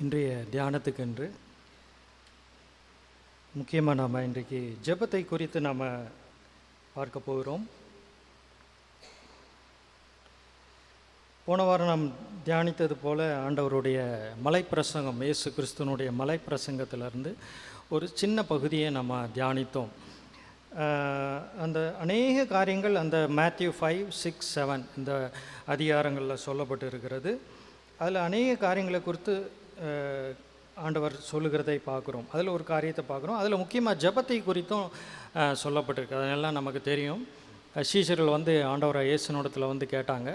இன்றைய தியானத்துக்கென்று முக்கியமாக நாம் இன்றைக்கு ஜெபத்தை குறித்து நாம் பார்க்க போகிறோம். போன வாரம் நாம் தியானித்தது போல ஆண்டவருடைய மலைப்பிரசங்கம், இயேசு கிறிஸ்துவனுடைய மலைப்பிரசங்கத்திலிருந்து ஒரு சின்ன பகுதியை நம்ம தியானித்தோம். அந்த அநேக காரியங்கள் அந்த மேத்யூ 5, 6, 7 இந்த அதிகாரங்களில் சொல்லப்பட்டு இருக்கிறது. அதில் அநேக காரியங்களை குறித்து ஆண்டவர் சொல்லுகிறதை பார்க்குறோம். அதில் ஒரு காரியத்தை பார்க்குறோம். அதில் முக்கியமாக ஜெபத்தை குறித்தும் சொல்லப்பட்டிருக்கு. அதெல்லாம் நமக்கு தெரியும். சீஷர்கள் ஆண்டவரை இயேசுனிடத்தில் கேட்டாங்க,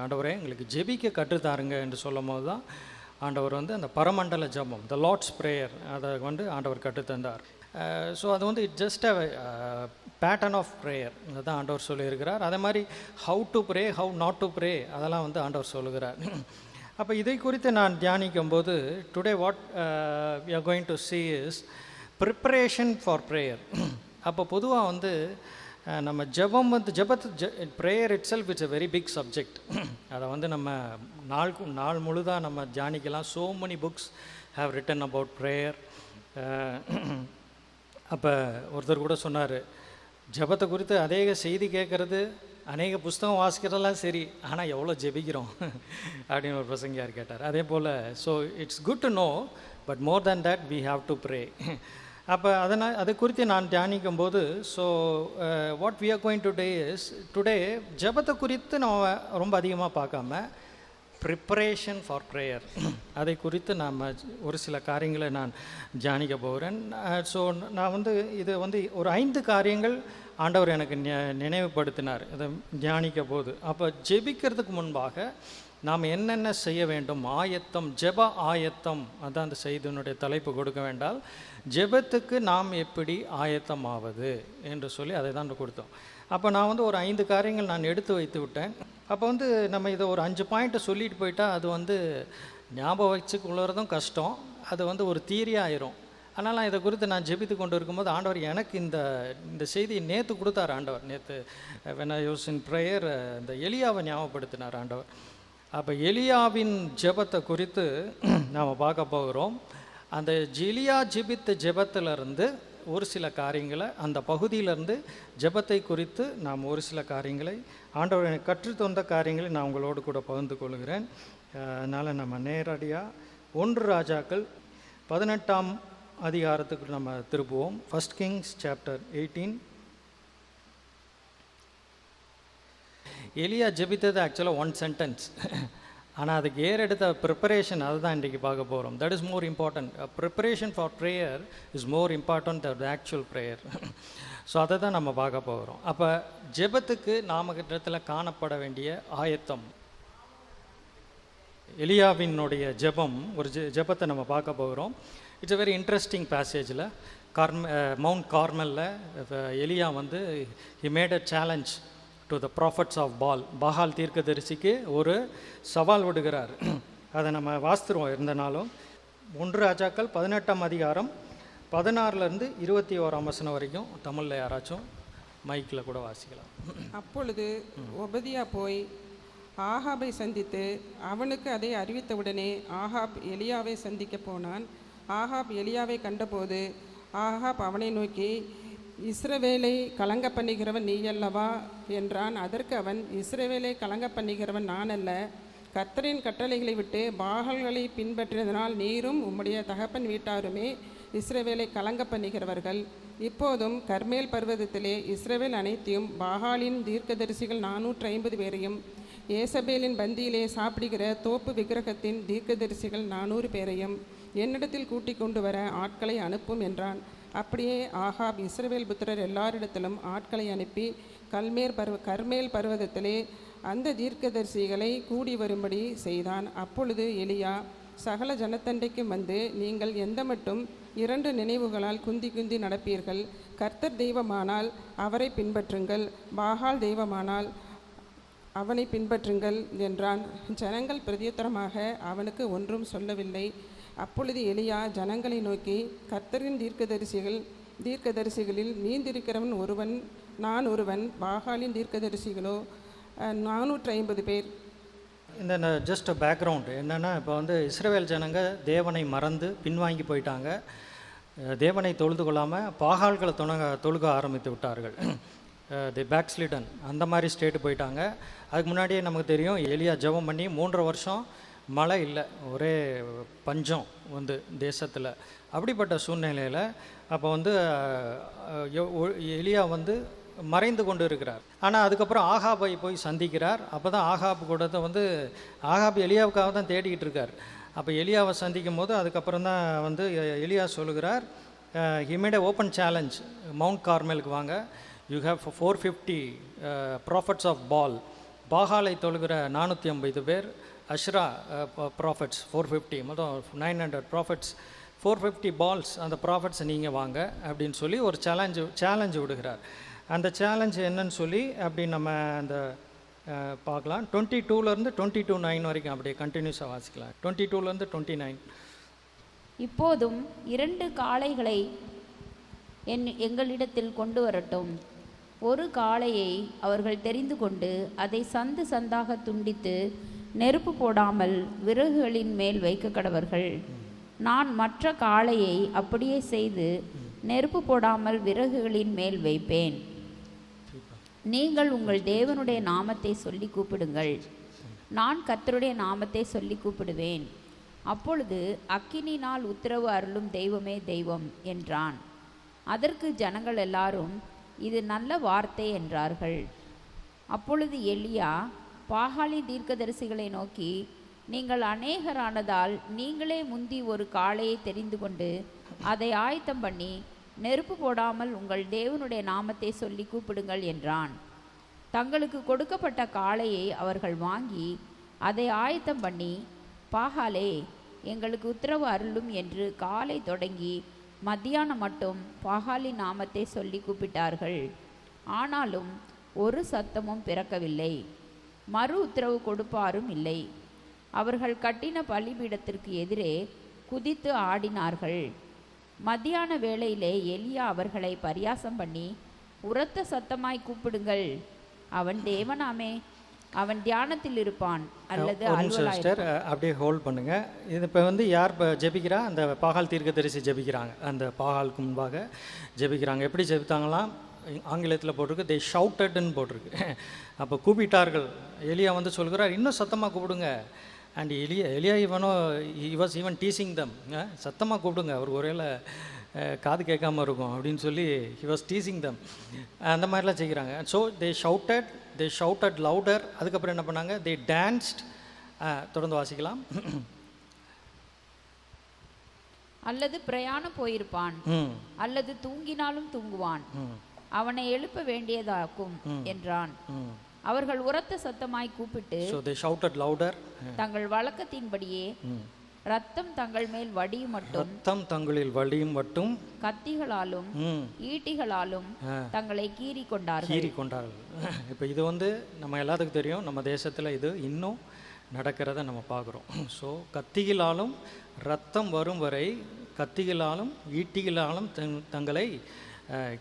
ஆண்டவரே எங்களுக்கு ஜெபிக்க கற்றுத்தாருங்க என்று சொல்லும் போது தான் ஆண்டவர் அந்த பரமண்டல ஜெபம், த லார்ட்ஸ் ப்ரேயர், அதை ஆண்டவர் கற்றுத்தந்தார். ஸோ அது it just a pattern of prayer, அதுதான் ஆண்டவர் சொல்லியிருக்கிறார். அதே மாதிரி how to pray, how not to pray, அதெல்லாம் ஆண்டவர் சொல்லுகிறார். அப்போ இதை குறித்து நான் தியானிக்கும் போது today what we are going to see is preparation for prayer. அப்போ பொதுவாக நம்ம ஜெபம் prayer itself it's a very big subject. அதை நம்ம நாள் முழுதாக நம்ம தியானிக்கலாம். So many books have written about prayer. அப்போ ஒருத்தர் கூட சொன்னார், ஜெபத்தை குறித்து அநேக செய்தி கேட்குறது, அநேக புஸ்தகம் வாசிக்கிறதெல்லாம் சரி, ஆனால் எவ்வளோ ஜெபிக்கிறோம் அப்படின்னு ஒரு பிரசங்கியார் கேட்டார். அதே போல் so it's good to know, but more than that we have to pray. அப்போ அதை குறித்து நான் தியானிக்கும் போது so what we are going to day is today ஜெபத்தை குறித்து நம்ம ரொம்ப அதிகமாக பார்க்காம ப்ரிப்பரேஷன் ஃபார் ப்ரேயர், அதை குறித்து நாம் ஒரு சில காரியங்களை நான் தியானிக்க போகிறேன். ஸோ நான் இது ஒரு 5 காரியங்கள் ஆண்டவர் எனக்கு நினைவுபடுத்தினார் இதை தியானிக்க போது. அப்போ ஜெபிக்கிறதுக்கு முன்பாக நாம் என்னென்ன செய்ய வேண்டும், ஆயத்தம், ஜெப ஆயத்தம், அதான் அந்த செய்தியினுடைய தலைப்பு கொடுக்க வேண்டால் ஜெபத்துக்கு நாம் எப்படி ஆயத்தம் ஆவது என்று சொல்லி அதை தான் கொடுத்தோம். அப்போ நான் ஒரு 5 காரியங்கள் நான் எடுத்து வைத்து விட்டேன். அப்போ நம்ம இதை ஒரு 5 பாயிண்ட்டை சொல்லிட்டு போயிட்டால் அது ஞாபகம் வச்சுக்கொள்ளுறதும் கஷ்டம், அது ஒரு தியரியாக ஆயிரும். அதனால் இதை குறித்து நான் ஜெபித்து கொண்டு இருக்கும்போது ஆண்டவர் எனக்கு இந்த செய்தியை நேற்று கொடுத்தார். ஆண்டவர் நேற்று when I was in prayer இந்த எலியாவை ஞாபகப்படுத்தினார் ஆண்டவர். அப்போ எலியாவின் ஜெபத்தை குறித்து நாம் பார்க்க போகிறோம். அந்த எலியா ஜெபித்த ஜெபத்திலிருந்து ஒரு சில காரியங்களை, அந்த பகுதியிலிருந்து ஜெபத்தை குறித்து நாம் ஒரு சில காரியங்களை, ஆண்டவர் எனக்கு கற்றுத்தந்த காரியங்களை நான் உங்களோடு கூட பகிர்ந்து கொள்கிறேன். அதனால் நம்ம நேரடியாக 1 ராஜாக்கள் 18ஆம் அதிகாரத்துக்கு நம்ம திருப்புவோம். 1 Kings chapter 18. எலியா ஜெபித்தது ஆக்சுவலாக 1 சென்டென்ஸ், ஆனால் அதுக்கு ஏறெடுத்த ப்ரிப்பரேஷன் அதுதான் இன்றைக்கி பார்க்க போகிறோம். That is more important. Preparation for prayer is more important the actual prayer. So அதை தான் நம்ம பார்க்க போகிறோம். அப்போ ஜெபத்துக்கு நாமகிட்டத்தில் காணப்பட வேண்டிய ஆயத்தம், எலியாவினுடைய ஜெபம், ஒரு ஜெபத்தை நம்ம பார்க்க போகிறோம். இட்ஸ் எ வெரி இன்ட்ரெஸ்டிங் பேசேஜில் மவுண்ட் கார்மெல்ல எலியா he made a challenge to the prophets of பாகால் தீர்க்கதரிசிக்கு ஒரு சவால் விடுகிறார். அதை நம்ம வாசித்துருவோம். இருந்தனாலும் 1 ராஜாக்கள் 18ஆம் அதிகாரம் 16லேருந்து 21ஆம் வசனம் வரைக்கும் தமிழில் யாராச்சும் மைக்கில் கூட வாசிக்கலாம். அப்பொழுது ஒபதியா போய் ஆகாபை சந்தித்து அவனுக்கு அதை அறிவித்தவுடனே ஆகாப் எலியாவை சந்திக்க போனான். ஆகாப் எலியாவை கண்டபோது ஆகாப் அவனை நோக்கி, இஸ்ரவேலை கலங்க பண்ணுகிறவன் நீ அல்லவா என்றான். அதற்கு அவன், இஸ்ரவேலை கலங்க பண்ணுகிறவன் நான் அல்ல, கர்த்தரின் கட்டளைகளை விட்டு பாகால்களை பின்பற்றியதனால் நீரும் உம்முடைய தகப்பன் வீட்டாருமே இஸ்ரவேலை கலங்க பண்ணுகிறவர்கள். இப்போதும் கர்மேல் பர்வதத்திலே இஸ்ரவேல் அனைத்தையும் பாகாலின் தீர்க்கதரிசிகள் 450 பேரையும் ஏசபேலின் பந்தியிலே சாப்பிடுகிற தோப்பு விக்கிரகத்தின் தீர்க்கதரிசிகள் 400 பேரையும் என்னிடத்தில் கூட்டிக் கொண்டு வர ஆட்களை அனுப்பும் என்றான். அப்படியே ஆகாப் இஸ்ரவேல் புத்திரர் எல்லாரிடத்திலும் ஆட்களை அனுப்பி கர்மேல் பர்வதத்திலே அந்த தீர்க்கதரிசிகளை கூடி வரும்படி செய்தான். அப்பொழுது எலியா சகல ஜனத்தண்டைக்கும் நீங்கள் எந்த மட்டும் 2 நினைவுகளால் குந்தி நடப்பீர்கள், கர்த்தர் தெய்வமானால் அவரை பின்பற்றுங்கள், பாகால் தெய்வமானால் அவனை பின்பற்றுங்கள் என்றான். ஜனங்கள் பிரதியுத்தரமாக அவனுக்கு ஒன்றும் சொல்லவில்லை. அப்பொழுது எலியா ஜனங்களை நோக்கி, கர்த்தரின் தீர்க்கதரிசிகளில் மீந்திருக்கிறவன் ஒருவன், நான் ஒருவன், பாகாலின் தீர்க்கதரிசிகளோ 450 பேர். இந்த ஜஸ்ட் பேக்ரவுண்டு என்னென்னா, இப்போ வந்து இஸ்ரவேல் ஜனங்க தேவனை மறந்து பின்வாங்கி போயிட்டாங்க. தேவனை தொழுது கொள்ளாமல் பாகால்களை தொழுக ஆரம்பித்து விட்டார்கள். தி பேக்ஸ்லிடன் அந்த மாதிரி ஸ்டேட்டு போயிட்டாங்க. அதுக்கு முன்னாடியே நமக்கு தெரியும், எலியா ஜெபம் பண்ணி 3.5 வருஷம் மழை இல்லை, ஒரே பஞ்சம் வந்து தேசத்தில். அப்படிப்பட்ட சூழ்நிலையில் அப்போ வந்து எலியா வந்து மறைந்து கொண்டு இருக்கிறார். ஆனால் அதுக்கப்புறம் ஆகாபை போய் சந்திக்கிறார். அப்போ தான் ஆகாப் கூட வந்து ஆகாப் எலியாவுக்காக தான் தேடிக்கிட்டு இருக்கார். அப்போ எலியாவை சந்திக்கும் போது அதுக்கப்புறம் தான் வந்து எலியா சொல்லுகிறார், he made a open challenge, Mount கார்மேலுக்கு வாங்க, you have 450 prophets of Baal, பாகாலை தொழுகிற 450 பேர், அஷ்ரா ப்ராஃபட்ஸ் 450, மொத்தம் 900 ப்ராஃபட்ஸ், 450 பால்ஸ், அந்த ப்ராஃபட்ஸை நீங்கள் வாங்க அப்படின்னு சொல்லி ஒரு சேலஞ்சு விடுகிறார். அந்த சேலஞ்சு என்னன்னு சொல்லி அப்படி நம்ம அந்த பார்க்கலாம். 22லேருந்து 22:9 வரைக்கும் அப்படியே கண்டினியூஸாக வாசிக்கலாம். 22லேருந்து 29. இப்போதும் 2 காளைகளை எங்களிடத்தில் கொண்டு வரட்டும். ஒரு காளையை அவர்கள் தெரிந்து கொண்டு அதை சந்து சந்தாக துண்டித்து நெருப்பு போடாமல் விறகுகளின் மேல் வைக்க கடவர்கள். நான் மற்ற காளையை அப்படியே செய்து நெருப்பு போடாமல் விறகுகளின் மேல் வைப்பேன். நீங்கள் உங்கள் தேவனுடைய நாமத்தை சொல்லி கூப்பிடுங்கள். நான் கர்த்தருடைய நாமத்தை சொல்லி கூப்பிடுவேன். அப்பொழுது அக்கினினால் உத்தரவு அருளும் தெய்வமே தெய்வம் என்றான். அதற்கு ஜனங்கள் எல்லாரும் இது நல்ல வார்த்தை என்றார்கள். அப்பொழுது எலியா பாகாலி தீர்க்கதரிசிகளை நோக்கி, நீங்கள் அநேகரானதால் நீங்களே முந்தி ஒரு காளையை தெரிந்து கொண்டு அதை ஆயத்தம் பண்ணி நெருப்பு போடாமல் உங்கள் தேவனுடைய நாமத்தை சொல்லி கூப்பிடுங்கள் என்றான். தங்களுக்கு கொடுக்கப்பட்ட காளையை அவர்கள் வாங்கி அதை ஆயத்தம் பண்ணி, பாகாலே எங்களுக்கு உத்தரவு அருளும் என்று காலை தொடங்கி மத்தியானம் மட்டும் பாகாலி நாமத்தை சொல்லி கூப்பிட்டார்கள். ஆனாலும் ஒரு சத்தமும் பிறக்கவில்லை, மறு உத்தரவு கொடுப்பாரும் இல்லை. அவர்கள் கட்டின பலிபீடத்திற்கு எதிரே குதித்து ஆடினார்கள். மத்தியான வேளையிலே எலியா அவர்களை பரியாசம் பண்ணி, உரத்த சத்தமாய் கூப்பிடுங்கள், அவன் தேவனாமே, அவன் தியானத்தில் இருப்பான் அல்லது சிஸ்டர் அப்படியே ஹோல்ட் பண்ணுங்க. இது இப்போ வந்து யார் ஜெபிக்கிறா? அந்த பாகால் தீர்க்கதரிசி ஜெபிக்கிறாங்க. அந்த பாகாலுக்கு முன்பாக ஜெபிக்கிறாங்க. எப்படி ஜெபித்தாங்களாம்? ஆங்கிலத்தில் போட்டிருக்கு, தே ஷவுட்டட்னு போட்டிருக்கு. அப்போ கூப்பிட்டார்கள். எலியா வந்து சொல்கிறார், இன்னும் சத்தமாக கூப்பிடுங்க. அண்ட் எலியா he was even teasing them, சத்தமாக கூப்பிடுங்க, அவர் ஒருவேளை காது கேட்காம இருக்கும் அப்படின்னு சொல்லி he was teasing them. அந்த மாதிரிலாம் செய்கிறாங்க. So they shouted louder. அதுக்கப்புறம் என்ன பண்ணாங்க? they danced. தொடர்ந்து வாசிக்கலாம். அல்லது பிரயாணம் போயிருப்பான், அல்லது தூங்கினாலும் தூங்குவான், அவனை எழுப்ப வேண்டியதாக்கும் என்றான். அவர்கள் உரத்த சத்தமாய் கூப்பிட்டு, so they shouted louder, தங்கள் வழக்கத்தின்படியே ரத்தம் தங்கள் மேல் வடியும் மட்டும், ரத்தம் தங்களில் வடியும் மட்டும் கத்திகளாலும் ஈட்டிகளாலும் தங்களை கீறி கொண்டார்கள். இப்போ இது வந்து நம்ம எல்லாத்துக்கும் தெரியும், நம்ம தேசத்தில் இது இன்னும் நடக்கிறத நம்ம பார்க்குறோம். ஸோ கத்திகளாலும் ரத்தம் வரும் வரை கத்திகளாலும் ஈட்டிகளாலும் தங்களை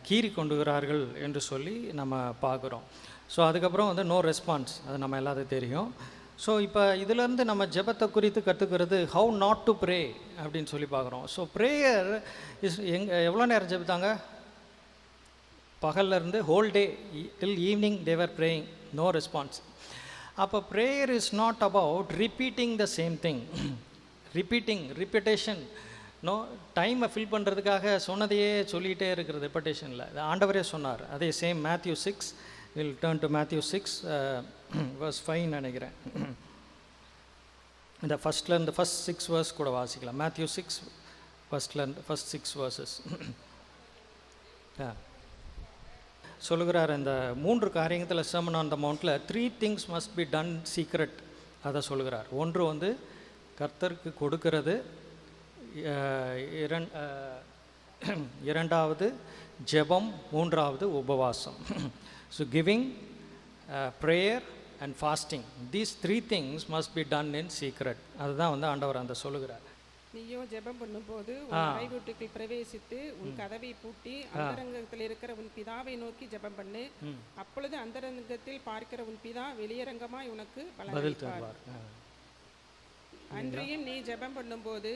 கீறி கொண்டுகிறார்கள் என்று சொல்லி நம்ம பார்க்குறோம். ஸோ அதுக்கப்புறம் வந்து நோ ரெஸ்பான்ஸ், அது நம்ம எல்லாத்துக்கும் தெரியும். ஸோ இப்போ இதிலேருந்து நம்ம ஜெபத்தை குறித்து கற்றுக்கிறது ஹவு நாட் டு ப்ரே அப்படின்னு சொல்லி பார்க்குறோம். ஸோ ப்ரேயர் எவ்வளோ நேரம் ஜெபித்தாங்க? பகல்லேருந்து whole day till evening they were praying, no response. அப்போ prayer is not about repeating the same thing, repetition. No டைமை ஃபில் பண்ணுறதுக்காக சொன்னதையே சொல்லிகிட்டே இருக்கிறது ரெப்படேஷனில். ஆண்டவரே சொன்னார் அதே same. Matthew 6, we'll turn to Matthew 6 verse 5 நினைக்கிறேன். இந்த ஃபஸ்ட்லேருந்து ஃபஸ்ட் 6 verse கூட வாசிக்கலாம். Matthew 6 ஃபஸ்ட்லேருந்து ஃபஸ்ட் 6 verses சொல்லுகிறார். இந்த 3 காரியத்தில் Sermon on the Mountல 3 things must be done secret, அதை சொல்லுகிறார். ஒன்று வந்து கர்த்தருக்கு கொடுக்கிறது, இரண்டாவது ஜெபம், மூன்றாவது உபவாசம். So giving, prayer and fasting, these 3 things must be done in secret. அதுதான் வந்து ஆண்டவர் அந்த சொல்லுகிறார். நீயோ ஜெபம் பண்ணும்போது உன் அறை வீட்டுக்குள் பிரவேசித்து உன் கதவை பூட்டி அந்தரங்கத்தில் இருக்கிற உன் பிதாவை நோக்கி ஜெபம் பண்ணு. அப்பொழுது அந்தரங்கத்தில் பார்க்கிற உன் பிதா வெளியரங்கமாய் உனக்கு பதில் பலனளிப்பார். தருவார். அன்றியும் நீ ஜெபம் பண்ணும்போது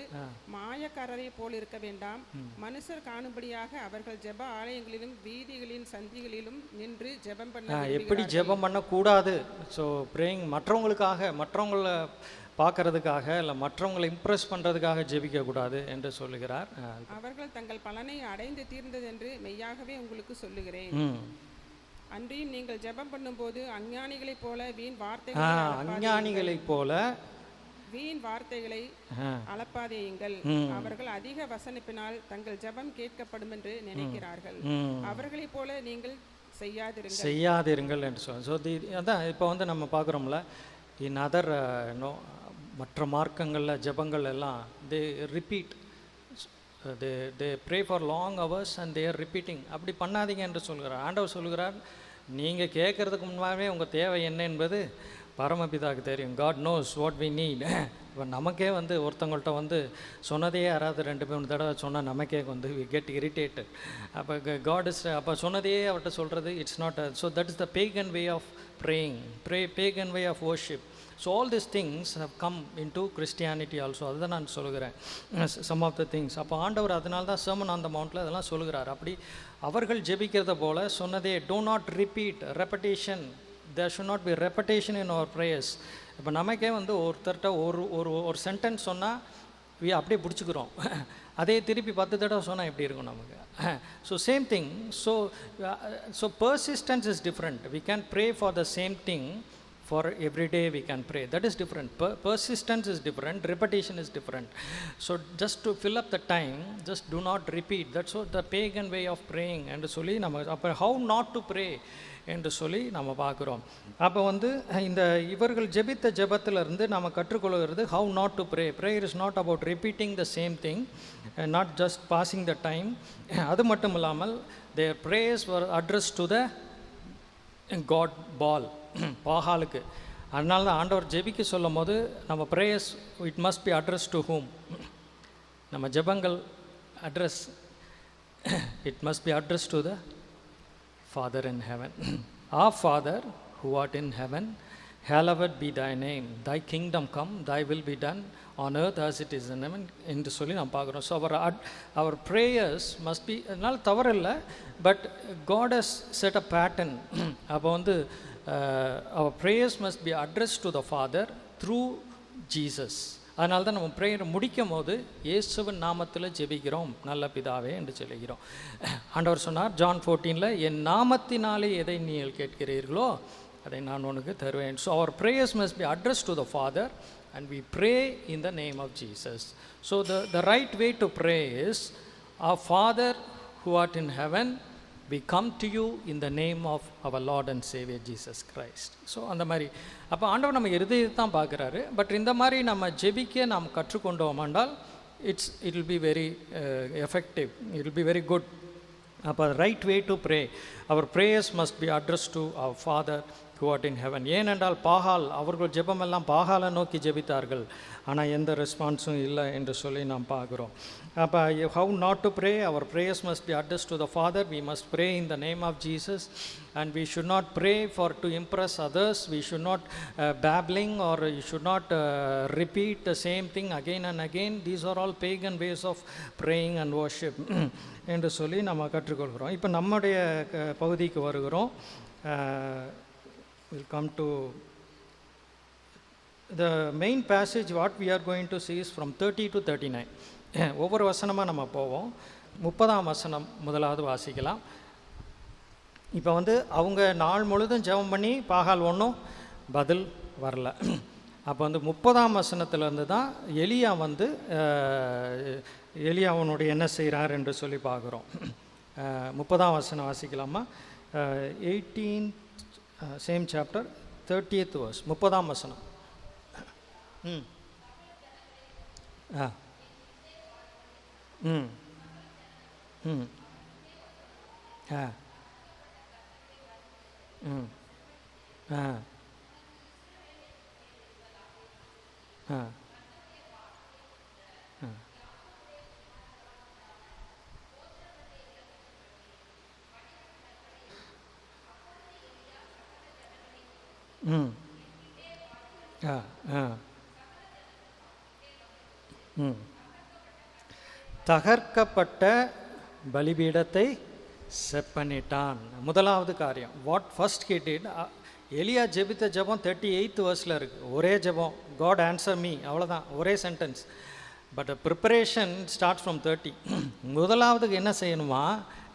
மாயக்காரரை போல் இருக்க வேண்டாம். மனுஷர் காணும்படியாக அவர்கள் ஜெப ஆலயங்களிலும் வீதிகளின் சந்திகளிலும் நின்று ஜெபம் பண்ண எப்படி ஜெபம் பண்ணக்கூடாது? ஸோ ப்ரேயிங் மற்றவங்கள பார்க்கறதுக்காக இல்லை மற்றவங்களை இம்ப்ரெஸ் பண்ணுறதுக்காக ஜெபிக்கக்கூடாது என்று சொல்லுகிறார். அவர்கள் தங்கள் பலனை அடைந்து தீர்ந்தது என்று மெய்யாகவே உங்களுக்கு சொல்லுகிறேன். அன்றியும் நீங்கள் ஜெபம் பண்ணும்போது அஞ்ஞானிகளைப் போல வீண் வார்த்தைகளை அளப்பாதேயுங்கள். அவர்கள் அதிக வசனிப்பினால் தங்கள் ஜெபம் கேட்கப்படும் என்று நினைக்கிறார்கள். அவர்களைப் போல நீங்கள் செய்யாதிருங்கள் என்று அதான் இப்போ வந்து நம்ம பார்க்குறோம்ல, இன் அதர் மற்ற மார்க்கங்களில் ஜெபங்கள் எல்லாம் they repeat, they pray for long hours and they are repeating. அப்படி பண்ணாதீங்க என்று சொல்கிறார். ஆண்டவர் சொல்கிறார், நீங்கள் கேட்குறதுக்கு முன்னாவே உங்கள் தேவை என்ன என்பது பரமபிதாவுக்கு தெரியும். God knows what we need. இப்போ நமக்கே வந்து ஒருத்தவங்கள்ட்ட வந்து சொன்னதையே யாராவது 2-3 தடவை சொன்னால் நமக்கே வந்து வி கெட் இரிட்டேட்டட். அப்போ காட் இஸ் அப்போ சொன்னதையே அவர்கிட்ட சொல்கிறது it's not so that is the pagan way of praying, pagan way of worship. So all this things have come into Christianity also. அதுதான் நான் சொல்லுகிறேன், சம் ஆஃப் த திங்ஸ். அப்போ ஆண்டவர் அதனால தான் சர்மன் ஆன் த மவுண்ட்டில் அதெல்லாம் சொல்லுகிறார். அப்படி அவர்கள் ஜெபிக்கிறத போல் சொன்னதே, do not repeat, ரெப்படேஷன். There should not be repetition in our prayers. இப்போ நமக்கே வந்து ஒருத்தர்கிட்ட ஒரு சென்டென்ஸ் சொன்னால் அப்படியே பிடிச்சிக்கிறோம். அதே திருப்பி 10 தடவை சொன்னால் எப்படி இருக்கும் நமக்கு? So same thing. So persistence is different. We can pray for the same thing for every day. We can pray. That is different. Persistence is different. Repetition is different. So just to fill up the time, just do not repeat. That's what the pagan way of praying. And சொல்லி நம்ம அப்போ how not to pray என்று சொல்லி நம்ம பார்க்குறோம். அப்போ வந்து இந்த இவர்கள் ஜெபித்த ஜெபத்திலிருந்து நம்ம கற்றுக்கொள்கிறது how not to pray. Prayer is not about repeating the same thing, not just passing the time. அது மட்டும் இல்லாமல் their prayers were address to the God பாகாலுக்கு. அதனால தான் ஆண்டவர் ஜெபிக்க சொல்லும் போது நம்ம prayers it must be address to whom. நம்ம ஜெபங்கள் address it must be address to the Father in heaven. Our Father who art in heaven, hallowed be thy name. Thy kingdom come, thy will be done on earth as it is in heaven என்று சொல்லி நாம் பார்க்குறோம். So our prayers must be, அதனால் தவறில்லை, but God has set a pattern. அப்போ வந்து our prayers must be addressed to the Father through Jesus. அதனால தான் நம்ம ப்ரேயர் முடிக்கும் போது இயேசுவின் நாமத்தில் ஜெபிக்கிறோம் நல்ல பிதாவே என்று சொல்லுகிறோம். ஆண்டவர் சொன்னார் ஜான் 14 என் நாமத்தினாலே எதை நீங்கள் கேட்கிறீர்களோ அதை நான் உனக்கு தருவேன். So our prayers must be address to the Father and we pray in the name of Jesus. So the right way to pray is our Father who art in heaven, we come to you in the name of our Lord and Savior Jesus Christ. So அந்த மாதிரி அப்போ ஆண்டவர் நம்ம இருதயத்தை தான் பார்க்குறாரு. But இந்த மாதிரி நம்ம ஜெபிக்க நாம் கற்றுக்கொண்டோமாண்டால் it will be very effective, it will be very good. அப்போ right way to pray, our prayers must be address to our father who art in heaven. ஏனென்றால் பாகால் அவர்கள் ஜெபமெல்லாம் பாகாலை நோக்கி ஜெபித்தார்கள், ஆனால் எந்த ரெஸ்பான்ஸும் இல்லை என்று சொல்லி நாம் பார்க்குறோம். அப்போ how not to pray, our prayers must be addressed to the Father. We must pray in the name of Jesus, and we should not pray to impress others. We should not babbling, or you should not repeat the same thing again and again. These are all pagan ways of praying and worship என்று சொல்லி நம்ம கற்றுக்கொள்கிறோம். இப்போ நம்முடைய பகுதிக்கு வருகிறோம். We'll come to the main passage. What we are going to see is from 30 to 39. ஒவ்வொரு வசனமாக நம்ம போவோம். 30ஆம் வசனம் முதலாவது வாசிக்கலாம். இப்போ வந்து அவங்க நாள் முழுதும் ஜெபம் பண்ணி பாகால் ஒன்றும் பதில் வரல. அப்போ வந்து 30ஆம் வசனத்திலேருந்து தான் எலியாவனுடைய என்ன செய்கிறார் என்று சொல்லி பார்க்குறோம். 30ஆம் வசனம் வாசிக்கலாமா? 18 சேம் சாப்டர் 30th verse, 30ஆம் வசனம். ம் ஆ ஆ ம் தகர்க்கப்பட்ட பலிபீடத்தை செப்பனிட்டான். முதலாவது காரியம் வாட் ஃபர்ஸ்ட் ஹி டிட். எலியா ஜெபித்த ஜெபம் 38th verseல இருக்கு. ஒரே ஜெபம், காட் ஆன்சர் மீ, அவ்வளோதான், ஒரே sentence. But preparation start from 30. முதலாவதுக்கு என்ன செய்யணுமா,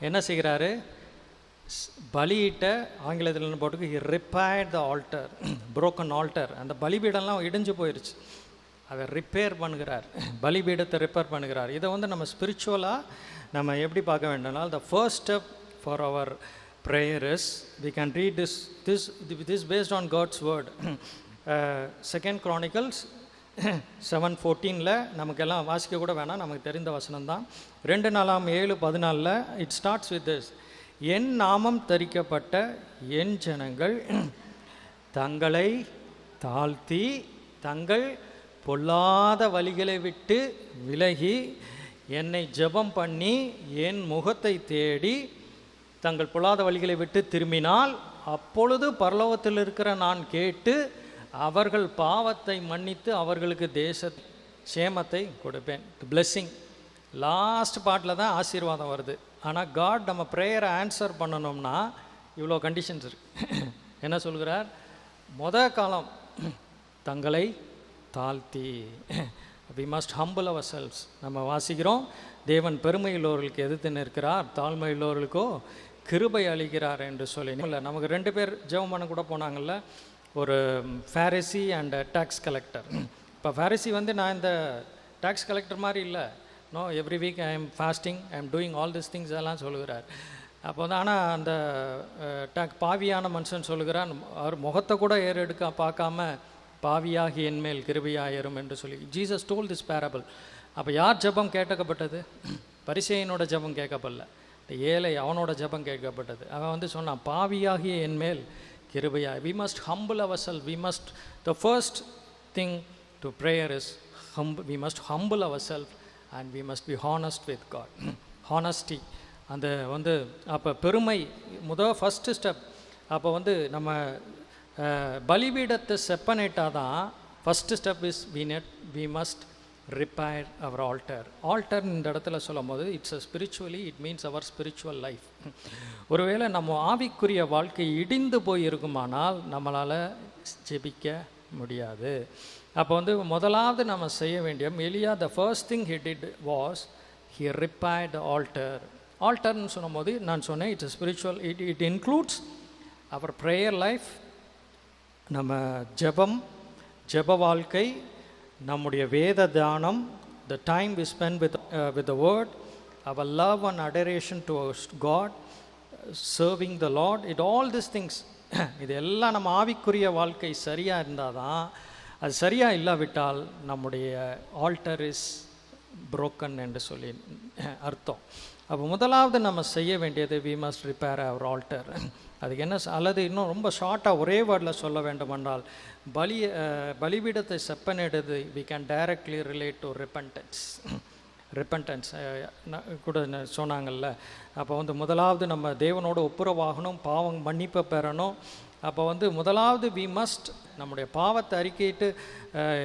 என்ன செய்கிறாரு, பலியிட்ட, ஆங்கிலத்தில் போட்டுக்கு he repaired the alter, broken alter. அந்த பலிபீடம்லாம் இடிஞ்சு போயிடுச்சு, அதை ரிப்பேர் பண்ணுகிறார், பலிபீடத்தை ரிப்பேர் பண்ணுகிறார். இதை வந்து நம்ம ஸ்பிரிச்சுவலாக நம்ம எப்படி பார்க்க வேண்டும்னால், the first step for our prayer is, we can read this based on God's word. Second Chronicles 7:14 நமக்கெல்லாம் வாசிக்க கூட வேணாம், நமக்கு தெரிந்த வசனம் தான். 2 Nalam 7:14 it starts with this, என் நாமம் தரிக்கப்பட்ட என் ஜனங்கள் தங்களை தாழ்த்தி தங்கள் பொல்லாத வழிகளை விட்டு விலகி என்னை ஜெபம் பண்ணி என் முகத்தை தேடி தங்கள் பொல்லாத வழிகளை விட்டு திரும்பினால் அப்பொழுது பரலோகத்தில் இருக்கிற நான் கேட்டு அவர்கள் பாவத்தை மன்னித்து அவர்களுக்கு தேச சேமத்தை கொடுப்பேன். பிளெஸ்ஸிங் லாஸ்ட் பார்ட்டில் தான் ஆசீர்வாதம் வருது. ஆனால் காட் நம்ம ப்ரேயரை ஆன்சர் பண்ணணும்னா இவ்வளோ கண்டிஷன்ஸ் இருக்கு. என்ன சொல்கிறார், காலம் தங்களை தாழ்த்தி, we must humble ourselves. நம்ம வாசிக்கிறோம், தேவன் பெருமையுள்ளவர்களுக்கு எதிர்த்து நிற்கிறார், தாழ்மையுள்ளவர்களுக்கோ கிருபை அளிக்கிறார் என்று சொல்லி. இல்லை, நமக்கு 2 பேர் ஜெபம் பண்ண கூட போனாங்கல்ல, ஒரு ஃபேரிசி அண்ட் டேக்ஸ் கலெக்டர். இப்போ ஃபேரிசி வந்து நான் இந்த டேக்ஸ் கலெக்டர் மாதிரி இல்லை, no every week I am fasting, I am doing all this things எல்லாம் சொல்லுகிறார். அப்போ வந்து ஆனால் அந்த பாவியான மனுஷன் சொல்லுகிறான், அவர் முகத்தை கூட ஏறெடுக்க பார்க்காம பாவியாகி என்மேல் கிருபையாயிரும் என்று சொல்லி ஜீசஸ் டோல் திஸ் பேரபிள். அப்போ யார் ஜெபம் கேட்கப்பட்டது? பரிசேயனோட ஜெபம் கேட்கப்படல, ஏழை அவனோட ஜெபம் கேட்கப்பட்டது. அவன் வந்து சொன்னான், பாவியாகிய என்மேல் கிருபையா. we must humble ourselves, we must, the first thing to prayer is we must humble ourselves and we must be honest with God. honesty அந்த வந்து அப்போ பெருமை ஃபஸ்ட்டு ஸ்டெப். அப்போ வந்து நம்ம பலிபீடத்தை செப்பனேட்டாக தான் first step is we must repair our altar. Altar இந்த இடத்துல சொல்லும் போது it's spiritually, it means our spiritual life. ஒருவேளை நம்ம ஆவிக்குரிய வாழ்க்கை இடிந்து போய் இருக்குமானால் நம்மளால் ஜெபிக்க முடியாது. அப்போ வந்து முதலாவது நம்ம செய்ய வேண்டிய, எலியா the first thing he did was he repaired the altar. ஆல்டர்னு சொல்லும் போது நான் சொன்னேன், it's spiritual, it includes our prayer life, நம்ம ஜெப வாழ்க்கை, நம்முடைய வேத தியானம், the time we spend with the word, our love and adoration towards God, serving the Lord, all these things இது எல்லாம் நம்ம ஆவிக்குரிய வாழ்க்கை சரியாக இருந்தால் தான். அது சரியாக இல்லாவிட்டால் நம்முடைய ஆல்டர் இஸ் broken என்று சொல்லி அர்த்தம். அப்போ முதலாவது நம்ம செய்ய வேண்டியது we must repair our altar. அதுக்கு என்ன, அல்லது இன்னும் ரொம்ப ஷார்ட்டாக ஒரே வேர்டில் சொல்ல வேண்டுமென்றால், பலிபீடத்தை செப்பனிடுது we can directly relate to repentance. கூட சொன்னாங்கல்ல. அப்போ வந்து முதலாவது நம்ம தேவனோட ஒப்புரவாகணும், பாவம் மன்னிப்பை பெறணும். அப்போ வந்து முதலாவது we must நம்முடைய பாவத்தை அறிக்கையிட்டு,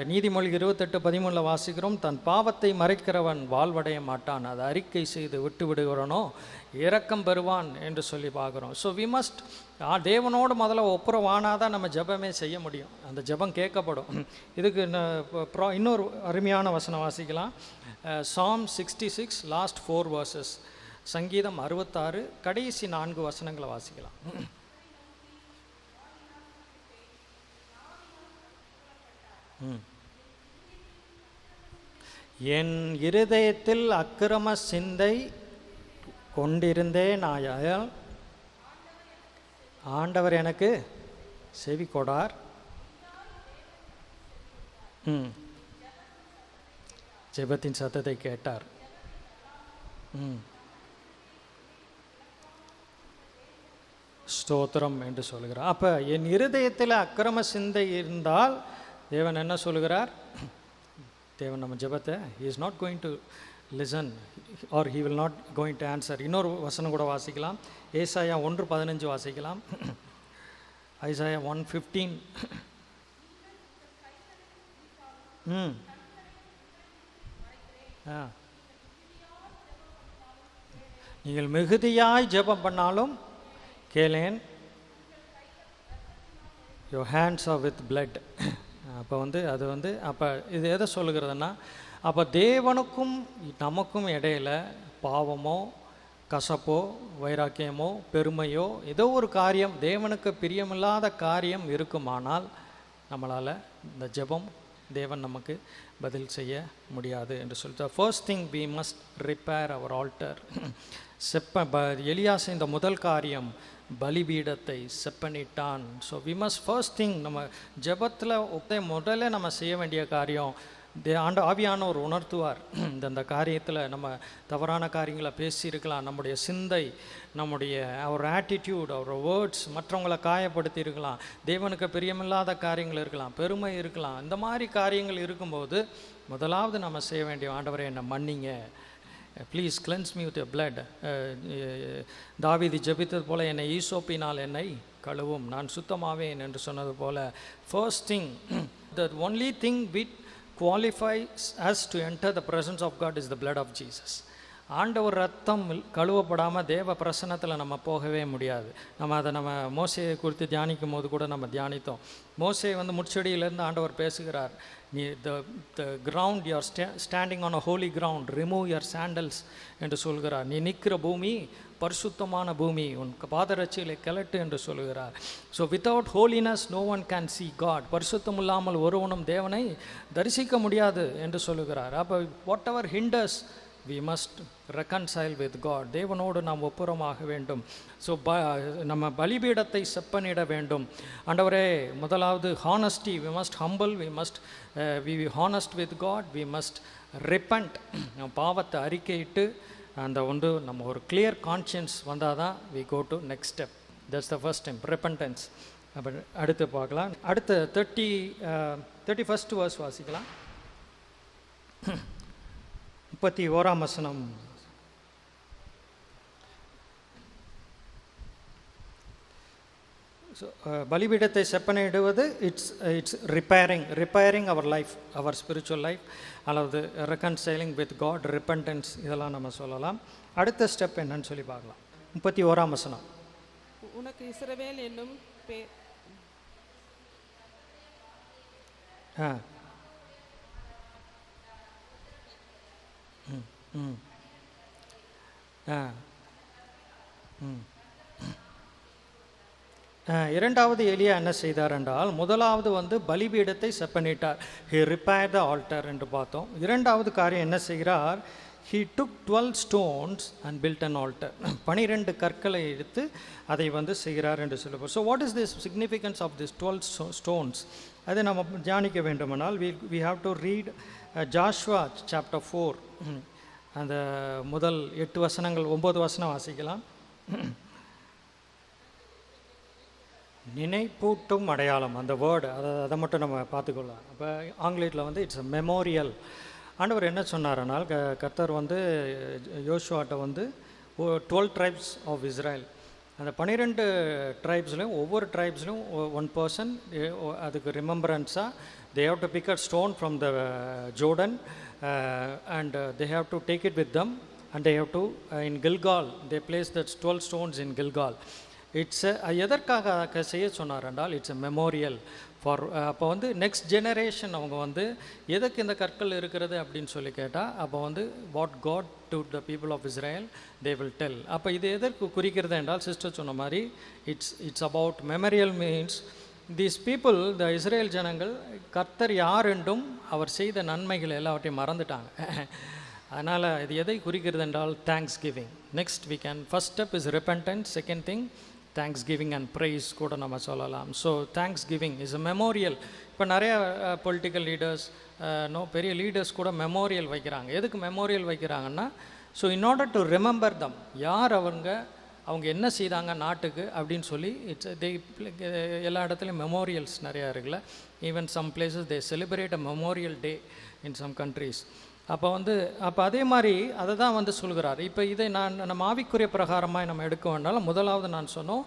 நீதிமொழி 28:13 வாசிக்கிறோம், தன் பாவத்தை மறைக்கிறவன் வாழ்வடைய மாட்டான், அதை அறிக்கை செய்து விட்டு விடுகிறனோ இரக்கம் பெறுவான் என்று சொல்லி பார்க்குறோம். ஸோ we must தேவனோடு முதல்ல ஒப்புரவானாதான் நம்ம ஜெபமே செய்ய முடியும், அந்த ஜெபம் கேட்கப்படும். இதுக்கு இன்னொரு அருமையான வசனம் வாசிக்கலாம். Psalm 66 லாஸ்ட் 4 verses, சங்கீதம் 66 கடைசி 4 வசனங்களை வாசிக்கலாம். என் இருதயத்தில் அக்கிரம சிந்தை கொண்டிருந்தேன், ஆயால் ஆண்டவர் எனக்கு செவி கொடார். ஜெபத்தின் சத்தத்தை கேட்டார். ஸ்தோத்திரம் என்று சொல்கிறார். அப்போ என் இருதயத்தில் அக்கிரம சிந்தை இருந்தால் தேவன் என்ன சொல்கிறார்? தேவன் நம்ம ஜெபத்தை he is not going to listen or he will not going to answer. இன்னொரு வசனம் கூட வாசிக்கலாம். ஏசாயா 1:15 வாசிக்கலாம். ஐசாயா 1:15. நீங்கள் மிகுதியாய் ஜெபம் பண்ணாலும் கேளேன், your hands are with blood. அப்போ அது அப்போ இது எதை சொல்லுகிறதுன்னா, அப்போ தேவனுக்கும் நமக்கும் இடையில பாவமோ கசப்போ வைராக்கியமோ பெருமையோ ஏதோ ஒரு காரியம், தேவனுக்கு பிரியமில்லாத காரியம் இருக்குமானால் நம்மளால் இந்த ஜெபம் தேவன் நமக்கு பதில் செய்ய முடியாது என்று சொல்லிட்டு, first thing we must repair our altar. எலியா செய்த முதல் காரியம் பலிபீடத்தை செப்பனிட்டான். So we must first thing, நம்ம ஜெபத்தில் முதல்ல நம்ம செய்ய வேண்டிய காரியம், ஆவியானவர் உணர்த்துவார். இந்த காரியத்தில் நம்ம தவறான காரியங்களை பேசியிருக்கலாம், நம்முடைய சிந்தை, நம்முடைய அவர் ஆட்டிடியூட், அவர் வேர்ட்ஸ் மற்றவங்களை காயப்படுத்தி இருக்கலாம், தேவனுக்கு பிரியமில்லாத காரியங்கள் இருக்கலாம், பெருமை இருக்கலாம். இந்த மாதிரி காரியங்கள் இருக்கும்போது முதலாவது நம்ம செய்ய வேண்டிய, ஆண்டவரே என்னை மன்னிங்க, please cleanse me with blood. தாவீது ஜெபித்தது போல என்னை ஈசோப்பினால் என்னை கழுவும், நான் சுத்தமாவேன் என்று சொன்னது போல, first thing, the only thing with qualifies us to enter the presence of God is the blood of Jesus. ஆண்டவர் ரத்தம் கழுவப்படாமல் தேவ பிரசன்னத்தில் நம்ம போகவே முடியாது. நம்ம மோசையை குறித்து தியானிக்கும் போது கூட நம்ம தியானித்தோம். மோசே முட்செடியிலேருந்து ஆண்டவர் பேசுகிறார், நீ the ground you are standing on a holy ground, remove your sandals என்று சொல்கிறார். நீ நிற்கிற பூமி பரிசுத்தமான பூமி, உன் பாதரட்சிகளை கிளட்டு என்று சொல்கிறார். So without holiness no one can see God. பரிசுத்தம் இல்லாமல் ஒருவனும் தேவனை தரிசிக்க முடியாது என்று சொல்லுகிறார். அப்போ whatever hinders we must reconcile with God. தேவனோடு நாம் ஒப்புரமாக வேண்டும். ஸோ நம்ம பலிபீடத்தை செப்பனிட வேண்டும். ஆண்டவரே, முதலாவது honesty, we must humble, we must be honest with God, we must repent. நம்ம பாவத்தை அறிக்கையிட்டு அந்த நம்ம ஒரு கிளியர் கான்ஷியன்ஸ் வந்தால் தான் we go to next step. That's the first step, repentance. அப்போ அடுத்து பார்க்கலாம். அடுத்து 31st verse வாசிக்கலாம். 31ஆம் வசனம். ஸோ பலிபீடத்தை செப்பனிடுவது it's repairing our life, our spiritual life, அல்லது ரெக்கன்சைலிங் வித் காட், ரிப்பன்டன்ஸ், இதெல்லாம் நம்ம சொல்லலாம். அடுத்த ஸ்டெப் என்னன்னு சொல்லி பார்க்கலாம். 31ஆம் வசனம். உனக்கு இஸ்ரவேல் என்னும் இரண்டாவது எலியா என்ன செய்தார் என்றால், முதலாவது பலிபீடத்தை செப்பனிட்டார், he repaired the altar என்று பார்த்தோம். இரண்டாவது காரியம் என்ன செய்கிறார், he took 12 stones and built an altar. 12 கற்களை எடுத்து அதை செய்கிறார் என்று சொல்லுவோம். So what is this significance of this 12 stones? அதை நம்ம தியானிக்க வேண்டுமானால் we have to read Joshua chapter 4. அந்த முதல் 8 வசனங்கள், 9 வசனம் வாசிக்கலாம். நினைப்பூட்டும் அடையாளம், அந்த வேர்டு, அதை மட்டும் நம்ம பார்த்துக்கொள்ளலாம். அப்போ ஆங்கிலத்தில் இட்ஸ் அ மெமோரியல். ஆண்டவர் என்ன சொன்னார்னால், கர்த்தர் யோசுவாட்ட 12 tribes ஆஃப் இஸ்ரேல், அந்த 12 ட்ரைப்ஸ்லையும் ஒவ்வொரு ட்ரைப்ஸ்லையும் ஒன் பர்சன், அதுக்கு ரிமெம்பரன்ஸாக they have to pick a stone from the Jordan and they have to take it with them, and they have to in Gilgal they place that 12 stones in Gilgal. It's எதற்காக செய்ய சொன்னார் என்றால், it's a memorial for, அப்போ next generation அவங்க எதுக்கு இந்த கற்கள் இருக்கிறது அப்படின்னு சொல்லி கேட்டால், அப்போ what God to the people of Israel they will tell. அப்போ இது எதற்கு குறிக்கிறது என்றால், சிஸ்டர் சொன்ன மாதிரி it's about memorial. Means these people, the Israel ஜனங்கள், கர்த்தர் யார் என்றும் அவர் செய்த நன்மைகள் எல்லாவற்றையும் மறந்துட்டாங்க. அதனால் இது எதை குறிக்கிறது என்றால், thanksgiving. Next we can, first step is repentance, second thing thanksgiving and praise கூட நம்ம சொல்லலாம். So thanksgiving is a memorial. இப்போ நிறைய பொலிட்டிக்கல் லீடர்ஸ், பெரிய லீடர்ஸ் கூட மெமோரியல் வைக்கிறாங்க. எதுக்கு மெமோரியல் வைக்கிறாங்கன்னா, so in order to remember them, யார் அவங்க, அவங்க என்ன செய்தாங்க நாட்டுக்கு அப்படின்னு சொல்லி எல்லா இடத்துலையும் மெமோரியல்ஸ் நிறையா இருக்குல்ல. Even some places they celebrate a memorial day in some countries. அப்போ அதே மாதிரி அதை தான் வந்து சொல்கிறார். இப்போ இதை நம்ம ஆவிக்குரிய பிரகாரமாக நம்ம எடுக்க வேண்டாலும் முதலாவது நான் சொன்னோம்,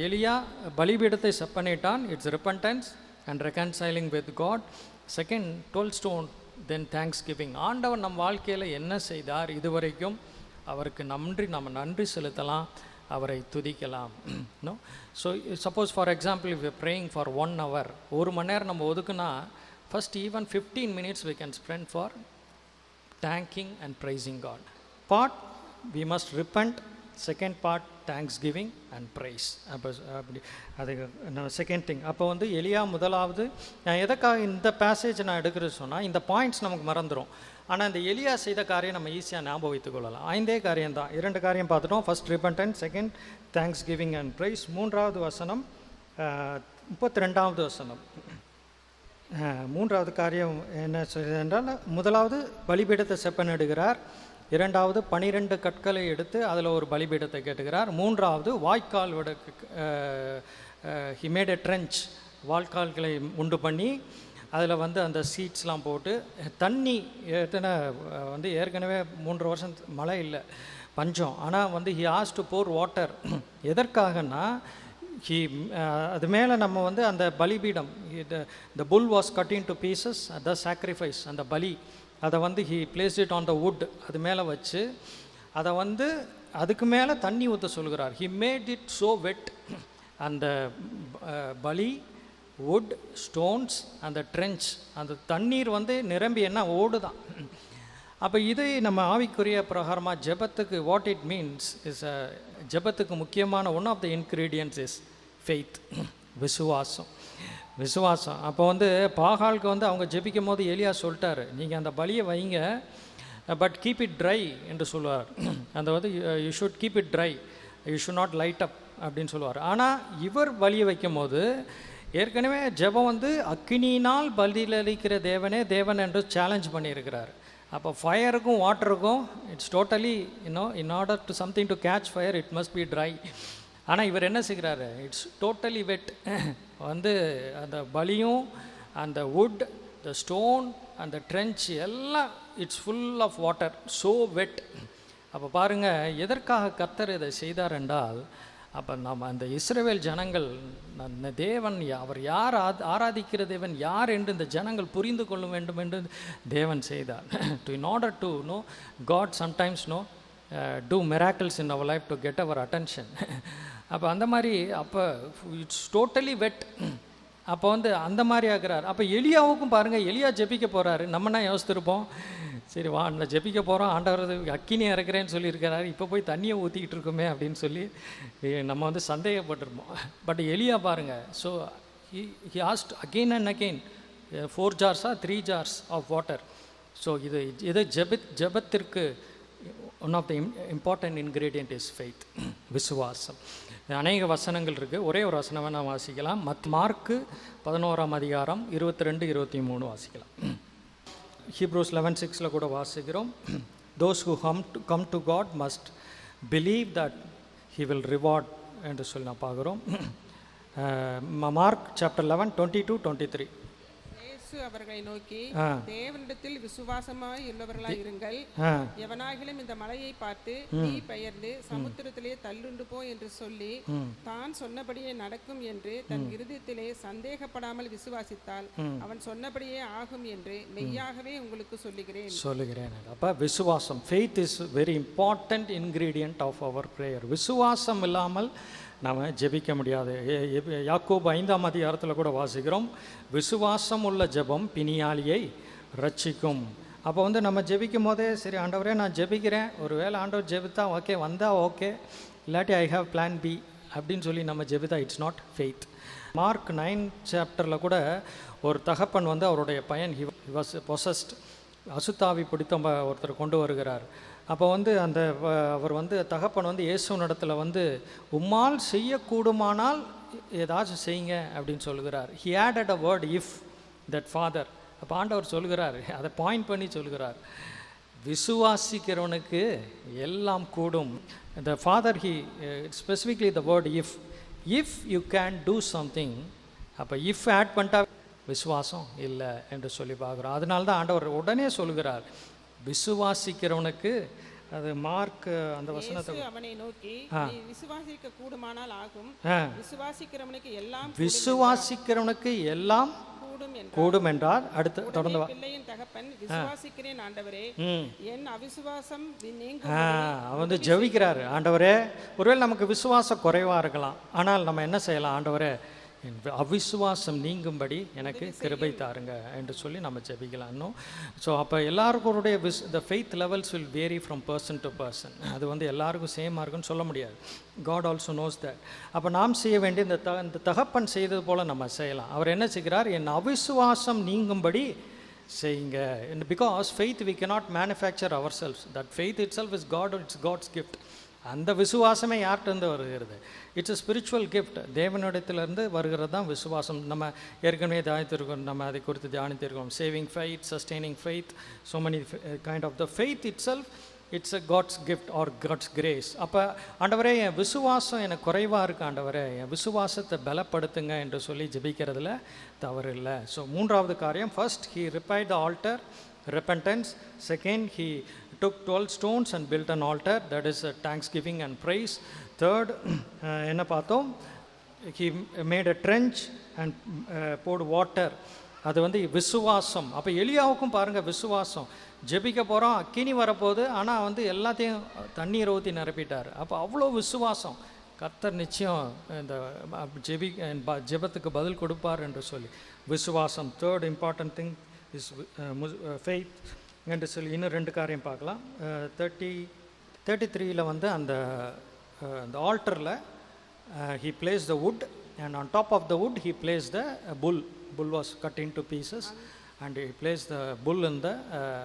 எலியா பலிபீடத்தை செப்பனிட்டான். It's repentance and reconciling with God. Second 12 stone, then thanksgiving. ஆண்டவர் நம் வாழ்க்கையில் என்ன செய்தார் இதுவரைக்கும் அவருக்கு நம்ம நன்றி செலுத்தலாம், அவரை துதிக்கலாம். No so suppose for example if praying for 1 hour, 1 மணி நேரம் நம்ம ஒதுக்குனா first even 15 minutes we can spend for thanking and praising God. Part we must repent. Second part thanksgiving and praise. அப்படி அது செகண்ட் திங். அப்போ வந்து எலியா முதலாவது, நான் எதுக்காக இந்த பேசேஜ் நான் எடுக்கிறது சொன்னால் இந்த பாயிண்ட்ஸ் நமக்கு மறந்துடும். ஆனால் இந்த எலியா செய்த காரியம் நம்ம ஈஸியாக ஞாபகம் வைத்துக் கொள்ளலாம். 5 காரியம் தான், 2 காரியம் பார்த்துட்டோம். First repentance, second thanksgiving and praise. 3வது வசனம் 32வது வசனம். 3வது காரியம் என்ன சொல்கிறது என்றால், முதலாவது பலிபீடத்தை செப்பனிடுகிறார். 2வது 12 கற்களை எடுத்து அதில் ஒரு பலிபீடத்தை கேட்டுகிறார். 3வது வாய்க்கால் ஹி மேட் எ ட்ரென்ச், வாய்க்கால்களை உண்டு பண்ணி அதில் வந்து அந்த சீட்ஸ்லாம் போட்டு தண்ணி வந்து ஏற்கனவே 3 வருஷம் மழை இல்லை, பஞ்சம். ஆனால் வந்து he asked to pour water. எதற்காகனா அது மேலே நம்ம வந்து அந்த பலிபீடம், the bull was cut in to pieces, the sacrifice, அந்த பலி அதை வந்து he placed it on the wood, அது மேலே வச்சு அதை வந்து அதுக்கு மேலே தண்ணி ஊற்ற சொல்கிறார். ஹி மேட் இட் ஸோ வெட். அந்த பலி, வுட், ஸ்டோன்ஸ், அந்த ட்ரென்ச், அந்த தண்ணீர் வந்து நிரம்பி என்ன ஓடுதான். அப்போ இதை நம்ம ஆவிக்குரிய பிரகாரமாக ஜெபத்துக்கு வாட் இட் மீன்ஸ் இஸ் ஜெபத்துக்கு முக்கியமான one of the ingredients is faith, விசுவாசம். அப்போ வந்து பாகாலுக்கு வந்து அவங்க ஜெபிக்கும் போது எலியா சொல்லிட்டாரு, நீங்கள் அந்த பலியை வைங்க, பட் கீப் இட் ட்ரை என்று சொல்லுவார். அந்த வந்து you should keep it dry, you should not light up அப்படின்னு சொல்லுவார். ஆனால் இவர் பலியை வைக்கும் போது ஏற்கனவே ஜெபம் வந்து அக்கினியினால் பலியளிக்கிற தேவன் என்று சேலஞ்ச் பண்ணியிருக்கிறார். அப்போ ஃபயருக்கும் வாட்டருக்கும் it's totally in order to something to catch fire it must be dry. ஆனால் இவர் என்ன செய்கிறாரு, இட்ஸ் டோட்டலி வெட். வந்து அந்த பலியும், அந்த வுட், த ஸ்டோன், அந்த ட்ரென்ச் எல்லாம் it's full of water, so wet. அப்போ பாருங்கள் எதற்காக கர்த்தர் இதை செய்தார் என்றால், அப்போ நம்ம அந்த இஸ்ரவேல் ஜனங்கள் தேவன் அவர் யார் ஆராதிக்கிற தேவன் யார் என்று இந்த ஜனங்கள் புரிந்து கொள்ள வேண்டும் என்று தேவன் செய்தார். To in order to know God sometimes do miracles in our life to get our attention. அப்போ அந்த மாதிரி அப்போ இட்ஸ் டோட்டலி வெட். அப்போ வந்து அந்த மாதிரி ஆகிறார். அப்போ எலியாவுக்கும் பாருங்கள், எலியா ஜெபிக்க போகிறாரு. நம்மனா யோசித்திருப்போம், சரி வா நான் ஜெபிக்க போகிறோம், ஆண்டவர் அக்கினியை இறக்குறேன்னு சொல்லியிருக்கிறாரு, இப்போ போய் தண்ணியை ஊற்றிக்கிட்டு இருக்கோமே அப்படின்னு சொல்லி நம்ம வந்து சந்தேகப்பட்டிருப்போம். பட் எலியா பாருங்கள், so he asked again and again 4 jars 3 jars of water. ஸோ இது ஜெபத்திற்கு one of the important ingredient is faith, விசுவாசம். அநேக வசனங்கள் இருக்குது, ஒரே ஒரு வசனம் நான் வாசிக்கலாம். மார்க்கு 11ஆம் அதிகாரம் 22-23 வாசிக்கலாம். Hebrews 11:6 கூட வாசிக்கிறோம். Those who come to God must believe that he will reward என்று சொல்லி நான் பார்க்குறோம். Mark chapter 11:20-23. இயேசு அவர்களை நோக்கி, தேவனிடத்தில் விசுவாசமாய் உள்ளவர்களாய் இருங்கள். எவனாகிலும் இந்த மலையை பார்த்து நீ பெயர்ந்து சமுத்திரத்திலே தள்ளுண்டு போ என்று சொல்லி தான் சொன்னபடியே நடக்கும் என்று தன் இருதயத்திலே சந்தேகப்படாமல் விசுவாசித்தால் அவன் சொன்னபடியே ஆகும் என்று மெய்யாகவே உங்களுக்கு சொல்லுகிறேன். அப்ப விசுவாசம், faith is very important ingredient of our prayer. விசுவாசம் இல்லாமல் நாம் ஜெபிக்க முடியாது. யாக்கோபு 5ஆம் அதிகாரத்தில் கூட வாசிக்கிறோம், விசுவாசம் உள்ள ஜெபம் பிணியாளியை ரட்சிக்கும். அப்போ வந்து நம்ம ஜெபிக்கும் போதே சரி ஆண்டவரே நான் ஜெபிக்கிறேன், ஒரு வேளை ஆண்டவர் ஜெபித்தா ஓகே, வந்தால் ஓகே, இல்லாட்டி ஐ ஹாவ் பிளான் பி அப்படின்னு சொல்லி நம்ம ஜெபித்தா இட்ஸ் நாட் ஃபெய்த். மார்க் 9 சாப்டரில் கூட ஒரு தகப்பன் வந்து அவருடைய பையன் ஹி வாஸ் பொசஸ்ட், அசுத்தாவி பிடித்த ஒருத்தர் கொண்டு வருகிறார். அப்போ வந்து அவர் வந்து தகப்பன் வந்து இயேசுவினிடத்தில் வந்து உம்மால் செய்யக்கூடுமானால் ஏதாச்சும் செய்யுங்க அப்படின்னு சொல்கிறார். He added a word if that father. அப்போ ஆண்டவர் சொல்கிறார், அதை பாயிண்ட் பண்ணி சொல்கிறார், விசுவாசிக்கிறவனுக்கு எல்லாம் கூடும். The father he specifically the word if you can do something, அப்போ if ஆட் பண்ணிட்டா விசுவாசம் இல்லை என்று சொல்லி பார்க்குறோம். அதனால தான் ஆண்டவர் உடனே சொல்கிறார் விசுவாசிக்கிறவனுக்கு. அது மார்க் அந்த வசனத்தை அவனை நோக்கி நீ விசுவாசிக்க கூடுமானால் ஆகும், விசுவாசிக்கிறவனுக்கு எல்லாம் விசுவாசிக்கிறவனுக்கு எல்லாம் கூடும் என்றார். அடுத்து தொடர்ந்து பிள்ளையின் தகப்பன் விசுவாசிக்கிறேன் ஆண்டவரே, என் அவிசுவாசம் நீங்கும். அவன் வந்து ஜெபிக்கிறாரு, ஆண்டவரே ஒருவேளை நமக்கு விசுவாசம் குறைவாக இருக்கலாம், ஆனால் நம்ம என்ன செய்யலாம், ஆண்டவரே என் அவிசுவாசம் நீங்கும்படி எனக்கு கிருபை தாருங்க என்று சொல்லி நம்ம ஜெபிக்கலாம் இன்னும். ஸோ அப்போ எல்லாருக்குடைய the faith levels will vary from person to person. அது வந்து எல்லாருக்கும் சேமாக இருக்குன்னு சொல்ல முடியாது. God also knows that. அப்போ நாம் செய்ய வேண்டிய இந்த தகப்பன் செய்தது போல் நம்ம செய்யலாம். அவர் என்ன செய்கிறார், என் அவிசுவாசம் நீங்கும்படி செய்யுங்க. Because faith we cannot manufacture ourselves. that faith itself is God, it's God's gift. அந்த விசுவாசமே யார்கிட்டருந்து வருகிறது? It's a spiritual gift. தேவனிடத்திலிருந்து வருகிறது தான் விசுவாசம். நம்ம ஏற்கனவே தியானித்திருக்கோம், நம்ம அதை குறித்து தியானித்திருக்கோம். Saving faith, sustaining faith, so many kind of the faith itself it's a God's gift or God's grace. அப்போ ஆண்டவரே என் விசுவாசம் எனக்கு குறைவாக இருக்குது, ஆண்டவரே என் விசுவாசத்தை பலப்படுத்துங்க என்று சொல்லி ஜெபிக்கிறதுல தவறு இல்லை. ஸோ மூன்றாவது காரியம், first he repaired the altar, repentance. Second, he took 12 stones and built an altar, that is thanksgiving and praise. Third, என்ன பார்த்தோம், he made a trench and poured water. அது வந்து விசுவாசம். அப்போ எலியாவுக்கும் பாருங்கள் விசுவாசம். ஜெபிக்க போகிறோம், அக்கினி வரப்போகுது, ஆனால் வந்து எல்லாத்தையும் தண்ணீர் ஊற்றி நிரப்பிட்டார். அப்போ அவ்வளோ விசுவாசம். கர்த்தர் நிச்சயம் இந்த ஜெபத்துக்கு பதில் கொடுப்பார் என்று சொல்லி விசுவாசம். Third important thing is faith என்று சொல்லி இன்னும் ரெண்டு காரியம் பார்க்கலாம். 33 வந்து அந்த ஆல்டரில் he placed the wood and on top of the wood he placed the bull. Bull was cut into pieces and he placed the bull in the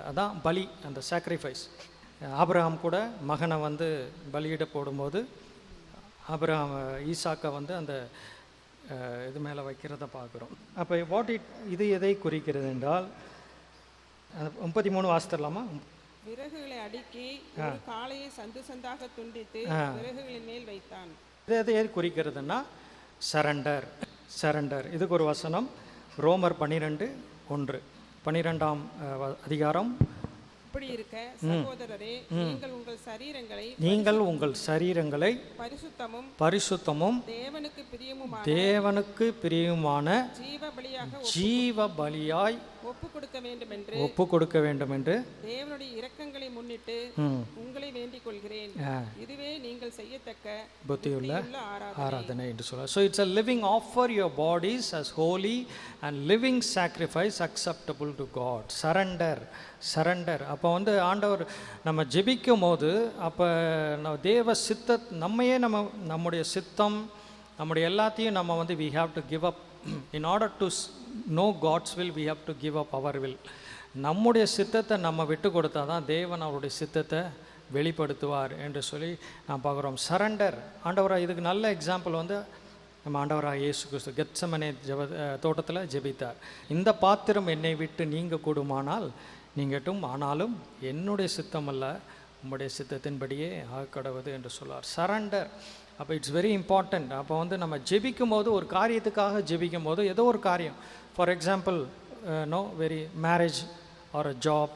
அதான் பலி, அந்த sacrifice. ஆபிரகாம் கூட மகனை வந்து பலியிட போடும்போது ஆபிரகாம் ஈசாக்கை வந்து அந்த இது மேலே வைக்கிறத பார்க்குறோம். அப்போ இது எதை குறிக்கிறது என்றால் 33 வாசித்தரலாமா? விறகுகளை அடுக்கி ஒரு காளையை சந்து சந்தாக துண்டித்து விறகுகளின் மேல் வைத்தான். இது எது குறிக்கிறதுனா சரண்டர். இதுக்கு ஒரு வசனம் ரோமர் 12:1, 12ஆம் அதிகாரம். இப்படி இருக்க சகோதரரே, நீங்கள் உங்கள் சரீரங்களை பரிசுத்தமும் தேவனுக்கு பிரியமுமான ஜீவ பலியாய் ஒப்பு கொடுக்க வேண்டும் என்று தேவனுடைய இரக்கங்களை முன்னிட்டு உங்களை வேண்டிக் கொள்கிறேன். இதுவே நீங்கள் செய்யத்தக்க புத்தியுள்ள ஆராதனை என்று சொல்றார். So it's a living offer your bodies as holy and living sacrifice acceptable to God. Surrender. அப்போ வந்து ஆண்டவர் நம்ம ஜெபிக்கும் போது அப்போ தேவ நம்மையே நம்முடைய சித்தம் நம்முடைய எல்லாத்தையும் நம்ம வந்து we have to give up. in order to know God's will we have to give up our will. நம்முடைய சித்தத்தை நம்ம விட்டு கொடுத்தா தான் தேவன் அவருடைய சித்தத்தை வெளிப்படுத்துவார் என்று சொல்லி நான் பார்க்குறோம். சரண்டர். ஆண்டவராக இதுக்கு நல்ல எக்ஸாம்பிள் வந்து நம்ம ஆண்டவராக இயேசு கிறிஸ்து கெத்செமனே தோட்டத்தில் ஜெபித்தார். இந்த பாத்திரம் என்னை விட்டு நீங்க கூடுமானால் நீங்கட்டும், ஆனாலும் என்னுடைய சித்தம் அல்ல உம்முடைய சித்தத்தின்படியே ஆக்கடவது என்று சொல்லார். சரண்டர். அப்போ இட்ஸ் வெரி இம்பார்ட்டண்ட். அப்போ வந்து நம்ம ஜெபிக்கும் போது ஒரு காரியத்துக்காக ஜெபிக்கும் போது ஏதோ ஒரு காரியம், for example marriage or a job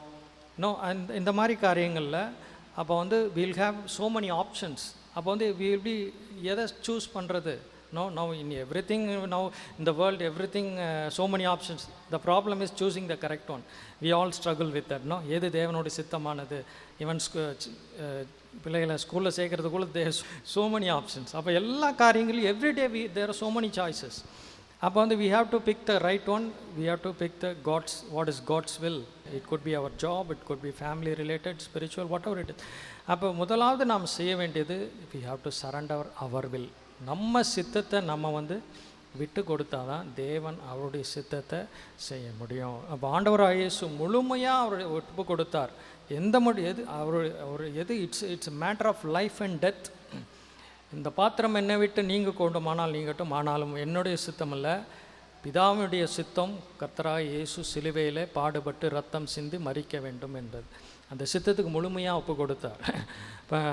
இந்த மாதிரி காரியங்களில் அப்போ வந்து we'll have so many options. அப்போ வந்து வில் பி எதை சூஸ் பண்ணுறது? Now in everything, now in the world everything, so many options. The problem is choosing the correct one. We all struggle with that. எது தேவனுடைய சித்தமானது? Even பிள்ளைகளை ஸ்கூலில் சேர்க்கறதுக்குள்ள தேர் so many options. அப்போ எல்லா காரியங்களையும் everyday there are so many choices. அப்போ வந்து we have to pick the right one. We have to pick the what is God's will. It could be our job, it could be family related, spiritual, whatever it is. அப்போ முதலாவது நாம் செய்ய வேண்டியது we have to surrender our will. நம்ம சித்தத்தை நம்ம வந்து விட்டு கொடுத்தா தான் தேவன் அவருடைய சித்தத்தை செய்ய முடியும். அப்போ ஆண்டவராகிய இயேசு முழுமையாக அவருடைய ஒப்பு கொடுத்தார். It's matter of life and death. இந்த பாத்திரம் என்னை விட்டு நீங்கள் கொண்டுமானால் நீங்கட்டும், ஆனாலும் என்னுடைய சித்தம் அல்ல பிதாவுடைய சித்தம் கர்த்தராகிய இயேசு சிலுவையிலே பாடுபட்டு ரத்தம் சிந்தி மரிக்க வேண்டும் என்பது. அந்த சித்தத்துக்கு முழுமையாக ஒப்பு கொடுத்தார்.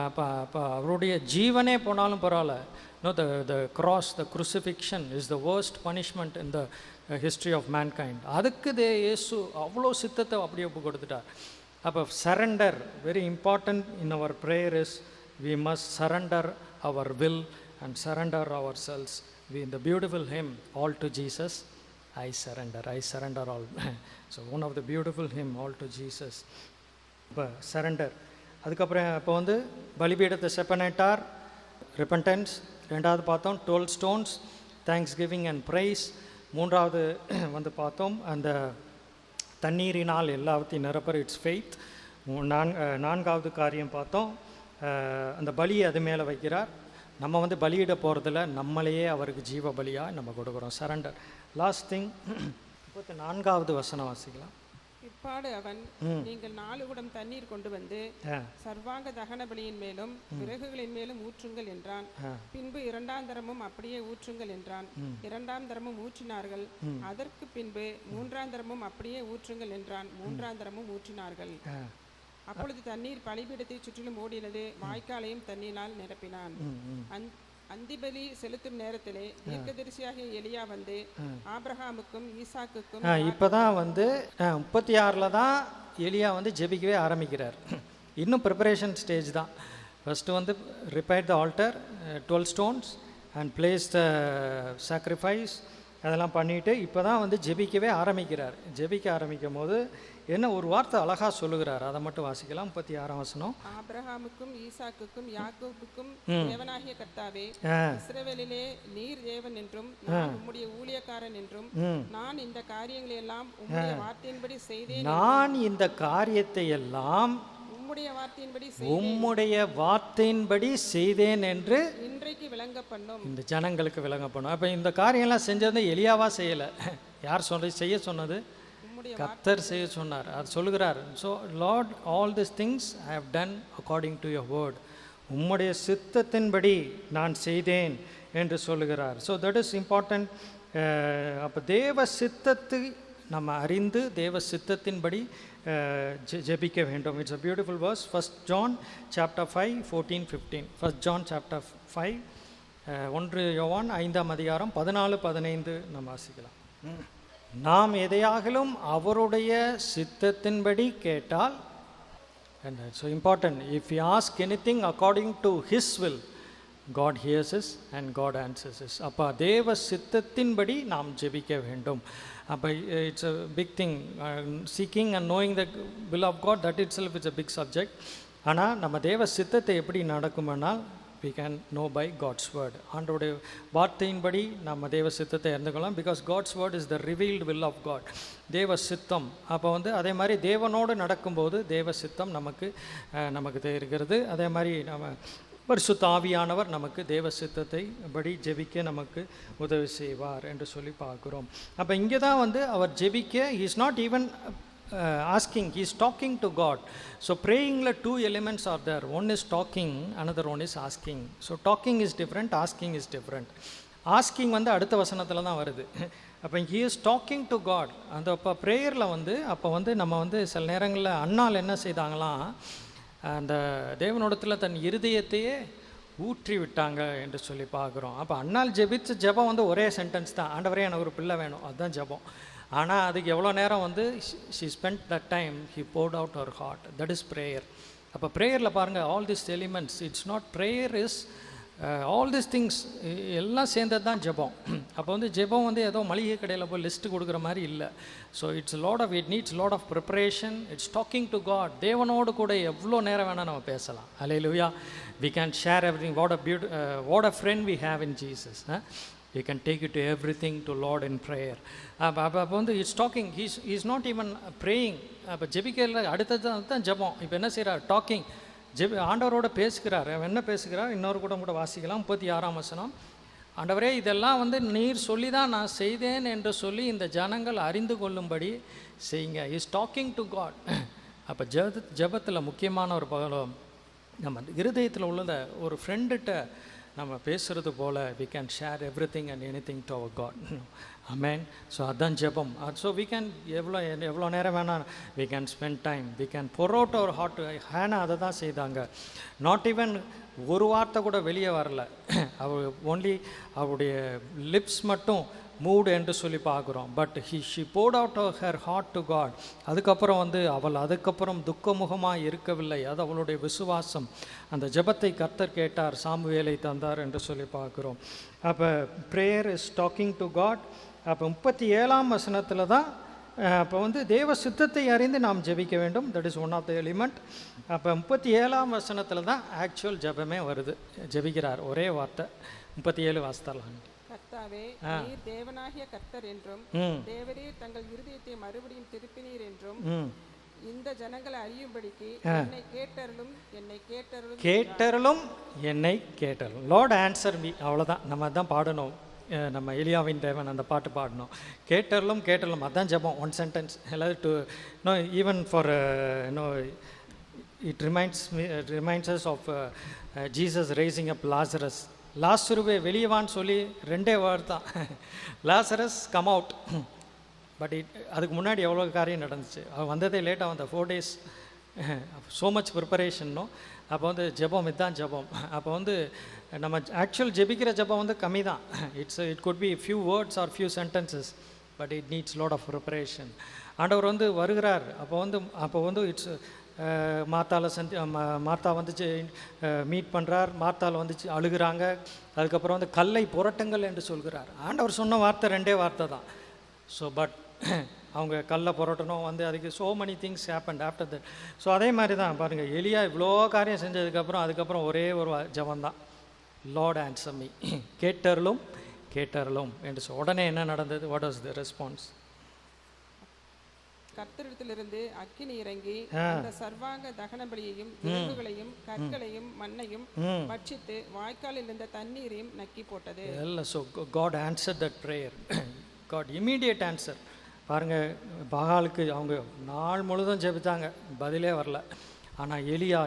அப்போ அவருடைய ஜீவனே போனாலும் பரவாயில்ல. No, the cross, the crucifixion is the worst punishment in the history of mankind. அதுக்கு இயேசு அவ்வளோ சித்தத்தை அப்படியே ஒப்பு கொடுத்துட்டார். அப்போ surrender very important in our prayer is we must surrender our will and surrender ourselves. We in the beautiful hymn, all to Jesus I surrender all. So one of the beautiful hymn, all to Jesus. இப்போ surrender. அதுக்கப்புறம் இப்போ வந்து பலிபீடத்தை செப்பனேட்டார், repentance. ரெண்டாவது பார்த்தோம் 12 stones, thanksgiving and praise. மூன்றாவது வந்து பார்த்தோம் அந்த தண்ணீரினால் எல்லாத்தையும் நிரப்பர், இட்ஸ் ஃபெய்த். நான்காவது காரியம் பார்த்தோம், அந்த பலியை அது மேலே வைக்கிறார். நம்ம வந்து பலியிட போகிறதில்ல, நம்மளையே அவருக்கு ஜீவ பலியாக நம்ம கொடுக்குறோம். சரண்டர். லாஸ்ட் திங் 34வது வசனம் வாசிக்கலாம். பிற்பாடு அவன், நீங்கள் 4 குடம் தண்ணீர் கொண்டு வந்து சர்வாங்க தகன பலியின் மேலும் விறகுகளின் மேலும் ஊற்றுங்கள் என்றான். பின்பு 2ஆம் தரமும் அப்படியே ஊற்றுங்கள் என்றான். 2ஆம் தரமும் ஊற்றினார்கள். அதற்கு பின்பு 3ஆம் தரமும் அப்படியே ஊற்றுங்கள் என்றான். 3ஆம் தரமும் ஊற்றினார்கள். அப்பொழுது தண்ணீர் பலிபீடத்தை சுற்றிலும் ஓடினது, வாய்க்காலையும் தண்ணீரால் நிரப்பினான். அந்திபலி செலுத்தும் நேரத்திலே தீர்க்கதரிசியாகிய எலியா வந்து ஆபிரகாமுக்கும் ஈசாக்குக்கும் இப்போதான் வந்து 36ல் தான் எலியா வந்து ஜெபிக்கவே ஆரம்பிக்கிறார். இன்னும் ப்ரிப்பரேஷன் ஸ்டேஜ் தான். ஃபஸ்ட்டு வந்து repair the alter, 12 stones and place the sacrifice, அதெல்லாம் பண்ணிவிட்டு இப்போ தான் வந்து ஜெபிக்கவே ஆரம்பிக்கிறார். ஜெபிக்க ஆரம்பிக்கும் போது என்ன ஒரு வார்த்தை அழகாக சொல்லுகிறார், அதை மட்டும் வாசிக்கலாம். 36ஆம் வசனம். ஆபிரகாமுக்கும் ஈசாக்குக்கும் யாக்கோபுக்கும் தேவனாகிய கர்த்தாவே, இஸ்ரவேலிலே நீர் தேவன் என்றும் நான் உம்முடைய ஊழியக்காரன் என்றும் நான் இந்த காரியங்களை எல்லாம் உம்முடைய வார்த்தையின்படி செய்தேன். நான் இந்த காரியத்தை எல்லாம் உம்முடைய வார்த்தையின்படி செய்தேன் என்று இன்றைக்கு விளங்க பண்ணும், இந்த ஜனங்களுக்கு விளங்க பண்ணும். அப்போ இந்த காரியம்லாம் செஞ்சது எலியாவா செய்யலை. யார் செய்ய சொன்னது? கர்த்தர் செய்ய சொன்னார். அது சொல்லுகிறார். So lord, all this things I have done according to your word. உம்முடைய சித்தத்தின்படி நான் செய்தேன் என்று சொல்லுகிறார். So that is important. அப்போ தேவ சித்தத்தை நம்ம அறிந்து தேவ சித்தத்தின்படி ஜெபிக்க வேண்டும். It's a beautiful verse. 1 John chapter 5 14 15. 1 John chapter 5 1 யோவான் 5ஆம் அதிகாரம் 14 15 நம்ம வாசிக்கலாம். நாம் எதையாகிலும் அவருடைய சித்தத்தின்படி கேட்டால், and so important, if we ask anything according to his will, God hears us and God answers us. அப்போ தேவ சித்தத்தின்படி நாம் ஜெபிக்க வேண்டும். அப்போ it's a big thing, seeking and knowing the will of God, that itself is a big subject. ஆனால் நம்ம தேவ சித்தத்தை எப்படி நடக்குமானால் we can know by God's word. ஆண்டவருடைய வார்த்தையின்படி நம்ம தேவ சித்தத்தை அறிந்துக்கலாம். because God's word is the revealed will of God. தேவ சித்தம். அப்போ வந்து அதே மாதிரி தேவனோடு நடக்கும்போது தேவ சித்தம் நமக்கு தெரிகிறது. அதே மாதிரி நம்ம பரிசுத்த ஆவியானவர் நமக்கு தேவ சித்தத்தை படி ஜெபிக்க நமக்கு உதவி செய்வார் என்று சொல்லி பார்க்குறோம். அப்போ இங்கே தான் வந்து அவர் ஜெபிக்க, he is not even asking, he is talking to God. So praying la 2 elements are there. One is talking, another one is asking. So talking is different, asking is different. Asking வந்து அடுத்த வசனத்தில் தான் வருது. அப்போ he is talking to God. அந்த அப்போ ப்ரேயரில் வந்து அப்போ வந்து நம்ம வந்து சில நேரங்களில் அண்ணால் என்ன செய்தாங்களாம், அந்த தேவனோடத்தில் தன் இருதயத்தையே ஊற்றி விட்டாங்க என்று சொல்லி பார்க்குறோம். அப்போ அண்ணால் ஜெபிச்ச ஜெபம் வந்து ஒரே சென்டென்ஸ் தான், ஆண்டவரே எனக்கு ஒரு பிள்ளை வேணும், அதுதான் ஜெபம். ஆனால் அதுக்கு எவ்வளோ நேரம் வந்து she spent that time, he poured out her heart. That is prayer. அப்போ ப்ரேயரில் பாருங்கள், all these elements, it's not prayer is all these things எல்லாம் சேர்ந்தது தான் ஜெபம். அப்போ வந்து ஜெபம் வந்து ஏதோ மளிகை கடையில் போய் லிஸ்ட்டு கொடுக்குற மாதிரி இல்லை. So it's it needs lot of preparation. It's talking to God. தேவனோடு கூட எவ்வளோ நேரம் வேணால் நம்ம பேசலாம். அல்லேலூயா. we can share everything. What a friend we have in Jesus. We can take it to everything to Lord in prayer. அப்போ வந்து it's docking. he's not even praying. அப்போ ஜெபிக்கல அடுத்தது தான் ஜெபம். இப்போ என்ன செய்கிறார்? டாக்கிங். ஆண்டவரோட பேசுகிறார். என்ன பேசுகிறார்? இன்னொரு கூட வாசிக்கலாம். 36ஆம் வசனம். ஆண்டவரே, இதெல்லாம் வந்து நீர் சொல்லி தான் நான் செய்தேன் என்று சொல்லி இந்த ஜனங்கள் அறிந்து கொள்ளும்படி செய்யுங்க. Is talking to God. அப்போ ஜெபத்தில் முக்கியமான ஒரு பகலும் நம்ம இருதயத்தில் உள்ளத ஒரு ஃப்ரெண்டுகிட்ட நம்ம பேசுகிறது போல் we can share everything and anything to our God. Amen. So அதான் ஜெபம். ஸோ we can எவ்வளோ நேரம் வேணால் we can spend time, we can pour out our heart. ஹேனா அதை தான் செய்தாங்க. நாட் ஈவன் ஒரு வார்த்தை கூட வெளியே வரல. அவள் ஒன்லி அவருடைய லிப்ஸ் மட்டும் மூட் என்று சொல்லி பார்க்குறோம். But she poured out her heart to God. அதுக்கப்புறம் அவள் அதுக்கப்புறம் துக்கமுகமாக இருக்கவில்லை. அது அவளுடைய விசுவாசம். அந்த ஜெபத்தை கர்த்தர் கேட்டார், சாமுவேலை தந்தார் என்று சொல்லி பார்க்குறோம். அப்போ prayer is talking to God. அப்போ 37ஆம் வசனத்தில் தான் அப்போ தேவ சித்தத்தை அறிந்து நாம் ஜெபிக்க வேண்டும். That is one of the element. அப்போ 37ஆம் வசனத்தில் தான் ஆக்சுவல் ஜெபமே வருது. ஜெபிக்கிறார் ஒரே வார்த்தை. 37 வாசித்தலாம். கர்த்தாவே, நீர் தேவனாகிய கர்த்தர் என்றும் தேவரீர் தங்கள் இருதயத்தை மறுபடியும் திருப்பினீர் என்றும் இந்த ஜனங்களை அறியும்படிக்கு என்னை கேட்டருளும் என்னை கேட்டருளும். Lord answer me. அவ்வளோதான். நம்ம தான் பாடணும். நம்ம எலியாவின் தேவன் அந்த பாட்டு பாடணும். கேட்டருளும் அதான் ஜெபம். One sentence. எல்லாரும் to know even for know it reminds us of Jesus rising up Lazarus. லாசருவே வெளியவான்னு சொல்லி 2 வேர்ட் தான். Lazarus come out. பட் அதுக்கு முன்னாடி எவ்வளோ காரியம் நடந்துச்சு. அவன் வந்ததே லேட்டாக வந்த 4 days. So much ப்ரிப்பரேஷன்னும். அப்போ ஜெபம் இதுதான் ஜெபம். அப்போ நம்ம ஆக்சுவல் ஜெபிக்கிற ஜெபம் கம்மி தான். It could be few words or few sentences, but it needs lot of preparation. ஆண்டவர் வருகிறார். அப்போ இட்ஸ் மார்த்தால மார்த்தா மீட் பண்ணுறார். மார்த்தால் அழுகிறாங்க. அதுக்கப்புறம் கல்லை புரட்டுங்கள் என்று சொல்கிறார். ஆண்டவர் சொன்ன வார்த்தை 2 வார்த்தை தான். ஸோ பட் அவங்க கல்லை புரட்டணும். அதுக்கு so many things happened after that. So அதே மாதிரி தான் பாருங்கள், எலியா இவ்வளோ காரியம் அதுக்கப்புறம் ஒரே ஒரு ஜெபம் தான். Lord answer me. கேட்டருளும் என்று உடனே என்ன நடந்தது? What was the response? கர்த்தரிடத்திலிருந்து அக்கினி இறங்கி அந்த சர்வாங்க தகன பலியையும் எலும்புகளையும் கற்களையும் மண்ணையும் பட்சித்து வாய்க்காலில் இருந்த தண்ணீரையும் நக்கி போட்டது. So God answer that prayer. God immediate answer. பாருங்கள், பாகாலுக்கு அவங்க நாள் முழுதும் ஜெபித்தாங்க, பதிலே வரல. ஆனால் எலியா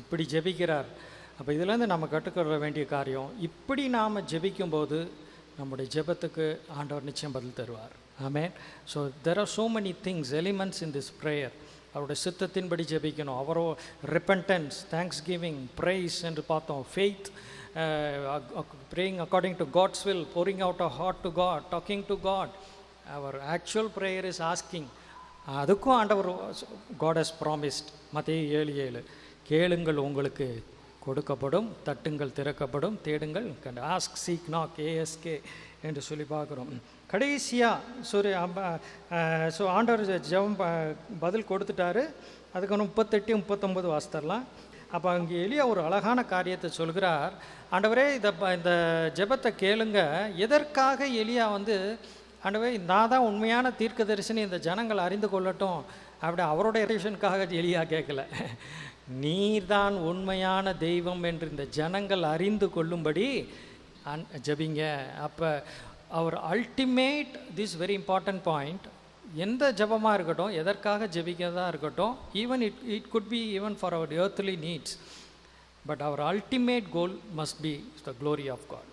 இப்படி ஜெபிக்கிறார். அப்போ இதுலேருந்து நம்ம கற்றுக்கொள்ள வேண்டிய காரியம், இப்படி நாம் ஜெபிக்கும்போது நம்முடைய ஜெபத்துக்கு ஆண்டவர் நிச்சயம் பதில் தருவார். ஆமென். So there are so many things, elements in this prayer. அவருடைய சித்தத்தின்படி ஜெபிக்கணும். அவரோ ரிப்பன்டன்ஸ், தேங்க்ஸ் கிவிங், ப்ரைஸ் என்று பார்த்தோம். Faith, praying according to God's will, pouring out our heart to God, talking to God. Our actual prayer is asking. அதுக்கும் ஆண்டவர் God has promised. மத்தேயு 7:7, கேளுங்கள் உங்களுக்கு கொடுக்கப்படும், தட்டுங்கள் திறக்கப்படும், தேடுங்கள் கண்டு. ஆஸ்க், சீக், நாக், ASK என்று சொல்லி பார்க்குறோம். கடைசியாக ஸோ ஆண்டவர் ஜெபம் பதில் கொடுத்துட்டாரு. அதுக்கு 38, 39 வாசித்தரலாம். அப்போ அங்கே எலியா ஒரு அழகான காரியத்தை சொல்கிறார். ஆண்டவரே, இந்த ஜெபத்தை கேளுங்க. எதற்காக எலியா ஆண்டவரே, நான் தான் உண்மையான தீர்க்கதரிசனி, இந்த ஜனங்கள் அறிந்து கொள்ளட்டும் அப்படி அவருடைய ரிலேஷனுக்காக எலியா கேட்கல. நீர்தான் உண்மையான தெய்வம் என்று இந்த ஜனங்கள் அறிந்து கொள்ளும்படி ஜெபிங்க. அப்போ our ultimate, this very important point, எந்த ஜெபமாக இருக்கட்டும், எதற்காக ஜெபிக்கிறதா இருக்கட்டும், even it could be even for our earthly needs, but our ultimate goal must be the glory of God.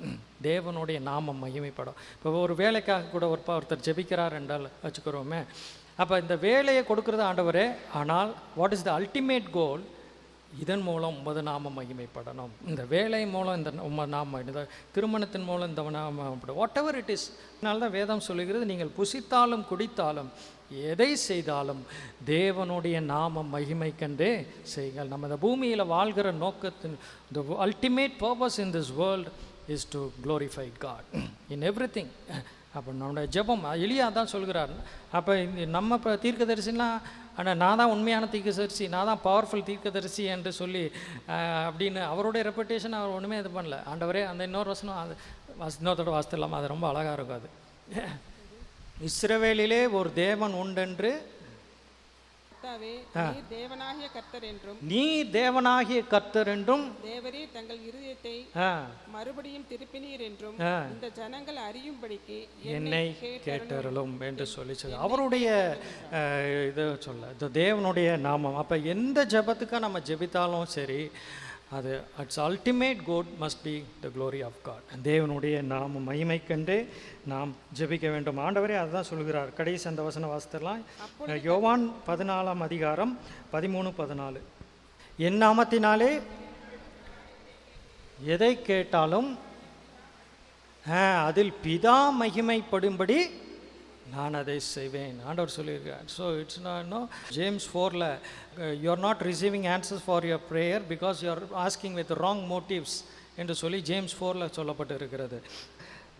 தேவனுடைய நாமம் மகிமைப்படும். இப்போ ஒரு வேலைக்காக கூட ஒருத்தர் ஜெபிக்கிறார் என்றால் வச்சுக்கிறோமே. அப்போ இந்த வேலையை கொடுக்குறது ஆண்டவரே, ஆனால் what is the ultimate goal? இதன் மூலம் உமது நாமம் மகிமைப்படணும். இந்த வேலை மூலம் இந்த உமது நாமம், இந்த திருமணத்தின் மூலம் இந்த நாமம், வாட் எவர் இட் இஸ். அதனால தான் வேதம் சொல்லுகிறது, நீங்கள் புசித்தாலும் குடித்தாலும் எதை செய்தாலும் தேவனுடைய நாமம் மகிமைக்கண்டே செய்யுங்கள். நம்ம இந்த பூமியில் வாழ்கிற நோக்கத்தின் the ultimate purpose in this world is to glorify God in everything. அப்போ நம்மளுடைய ஜெபம், எலியா தான் சொல்கிறார். அப்போ நம்ம இப்போ தீர்க்கதரிசிலாம், ஆனால் நான் தான் உண்மையான தீர்க்கதரிசி, நான் தான் பவர்ஃபுல் தீர்க்கதரிசி என்று சொல்லி அப்படின்னு அவருடைய ரெப்புடேஷன் அவர் ஒன்றுமே இது பண்ணல. ஆண்டவரே, அந்த இன்னொரு வசனம், அது இன்னொருத்தோட வாசித்துலாமா? அது ரொம்ப அழகாக இருக்கும். அது இஸ்ரவேலிலே ஒரு தேவன் உண்டென்று, தேவனாகிய கர்த்தர் என்றும், நீ தேவனாகிய கர்த்தர் என்றும், தேவரே தங்கள் இருதயத்தை மறுபடியும் திருப்பினீர் என்றும் இந்த ஜனங்கள் அறியும்படிக்கு என்னை கேட்டருளும் என்று சொல்லி அவருடைய இதை சொல்ல, இந்த தேவனுடைய நாமம். அப்போ எந்த ஜெபத்துக்காக நம்ம ஜெபித்தாலும் சரி, அது it's ultimate goal must be the glory of God. தேவனுடைய நாம மகிமைக்கண்டே நாம் ஜெபிக்க வேண்டும். ஆண்டவரே அதுதான் சொல்கிறார். கடைசி அந்த வசன வாசித்தலாம். யோவான் 14 அதிகாரம் 13-14. என் நாமத்தினாலே எதை கேட்டாலும் அதில் பிதா மகிமைப்படும்படி நான் அதை செய்வேன் ஆண்டவர் சொல்லியிருக்கார். ஸோ இட்ஸ் நோ ஜேம்ஸ் 4ல் you are not receiving answers for your prayer because you are asking with wrong motives என்று சொல்லி ஜேம்ஸ் 4ல் சொல்லப்பட்டு இருக்கிறது.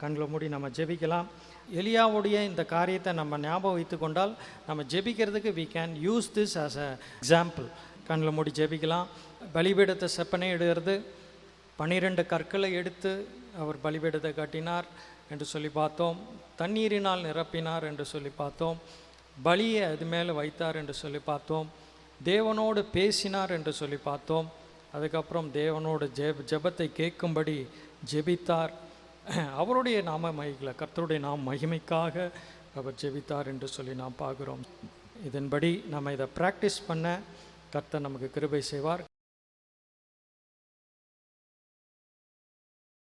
கண்களை மூடி நம்ம ஜெபிக்கலாம். எலியாவுடைய இந்த காரியத்தை நம்ம ஞாபகம் வைத்து கொண்டால் நம்ம ஜெபிக்கிறதுக்கு we can use this as a example. கண்களை மூடி ஜெபிக்கலாம். பலிபீடத்தை செப்பனை எடுக்கிறது, 12 கற்களை எடுத்து அவர் பலிபீடத்தை கட்டினார் என்று சொல்லி பார்த்தோம். தண்ணீரினால் நிரப்பினார் என்று சொல்லி பார்த்தோம். பலியை அது மேலே வைத்தார் என்று சொல்லி பார்த்தோம். தேவனோடு பேசினார் என்று சொல்லி பார்த்தோம். அதுக்கப்புறம் தேவனோட ஜெபத்தை கேட்கும்படி ஜெபித்தார். அவருடைய நாம மகிமையில கர்த்தருடைய மகிமைக்காக அவர் ஜெபித்தார் என்று சொல்லி நாம் பார்க்குறோம். இதன்படி நம்ம இதை ப்ராக்டிஸ் பண்ண கர்த்தர் நமக்கு கிருபை செய்வார்.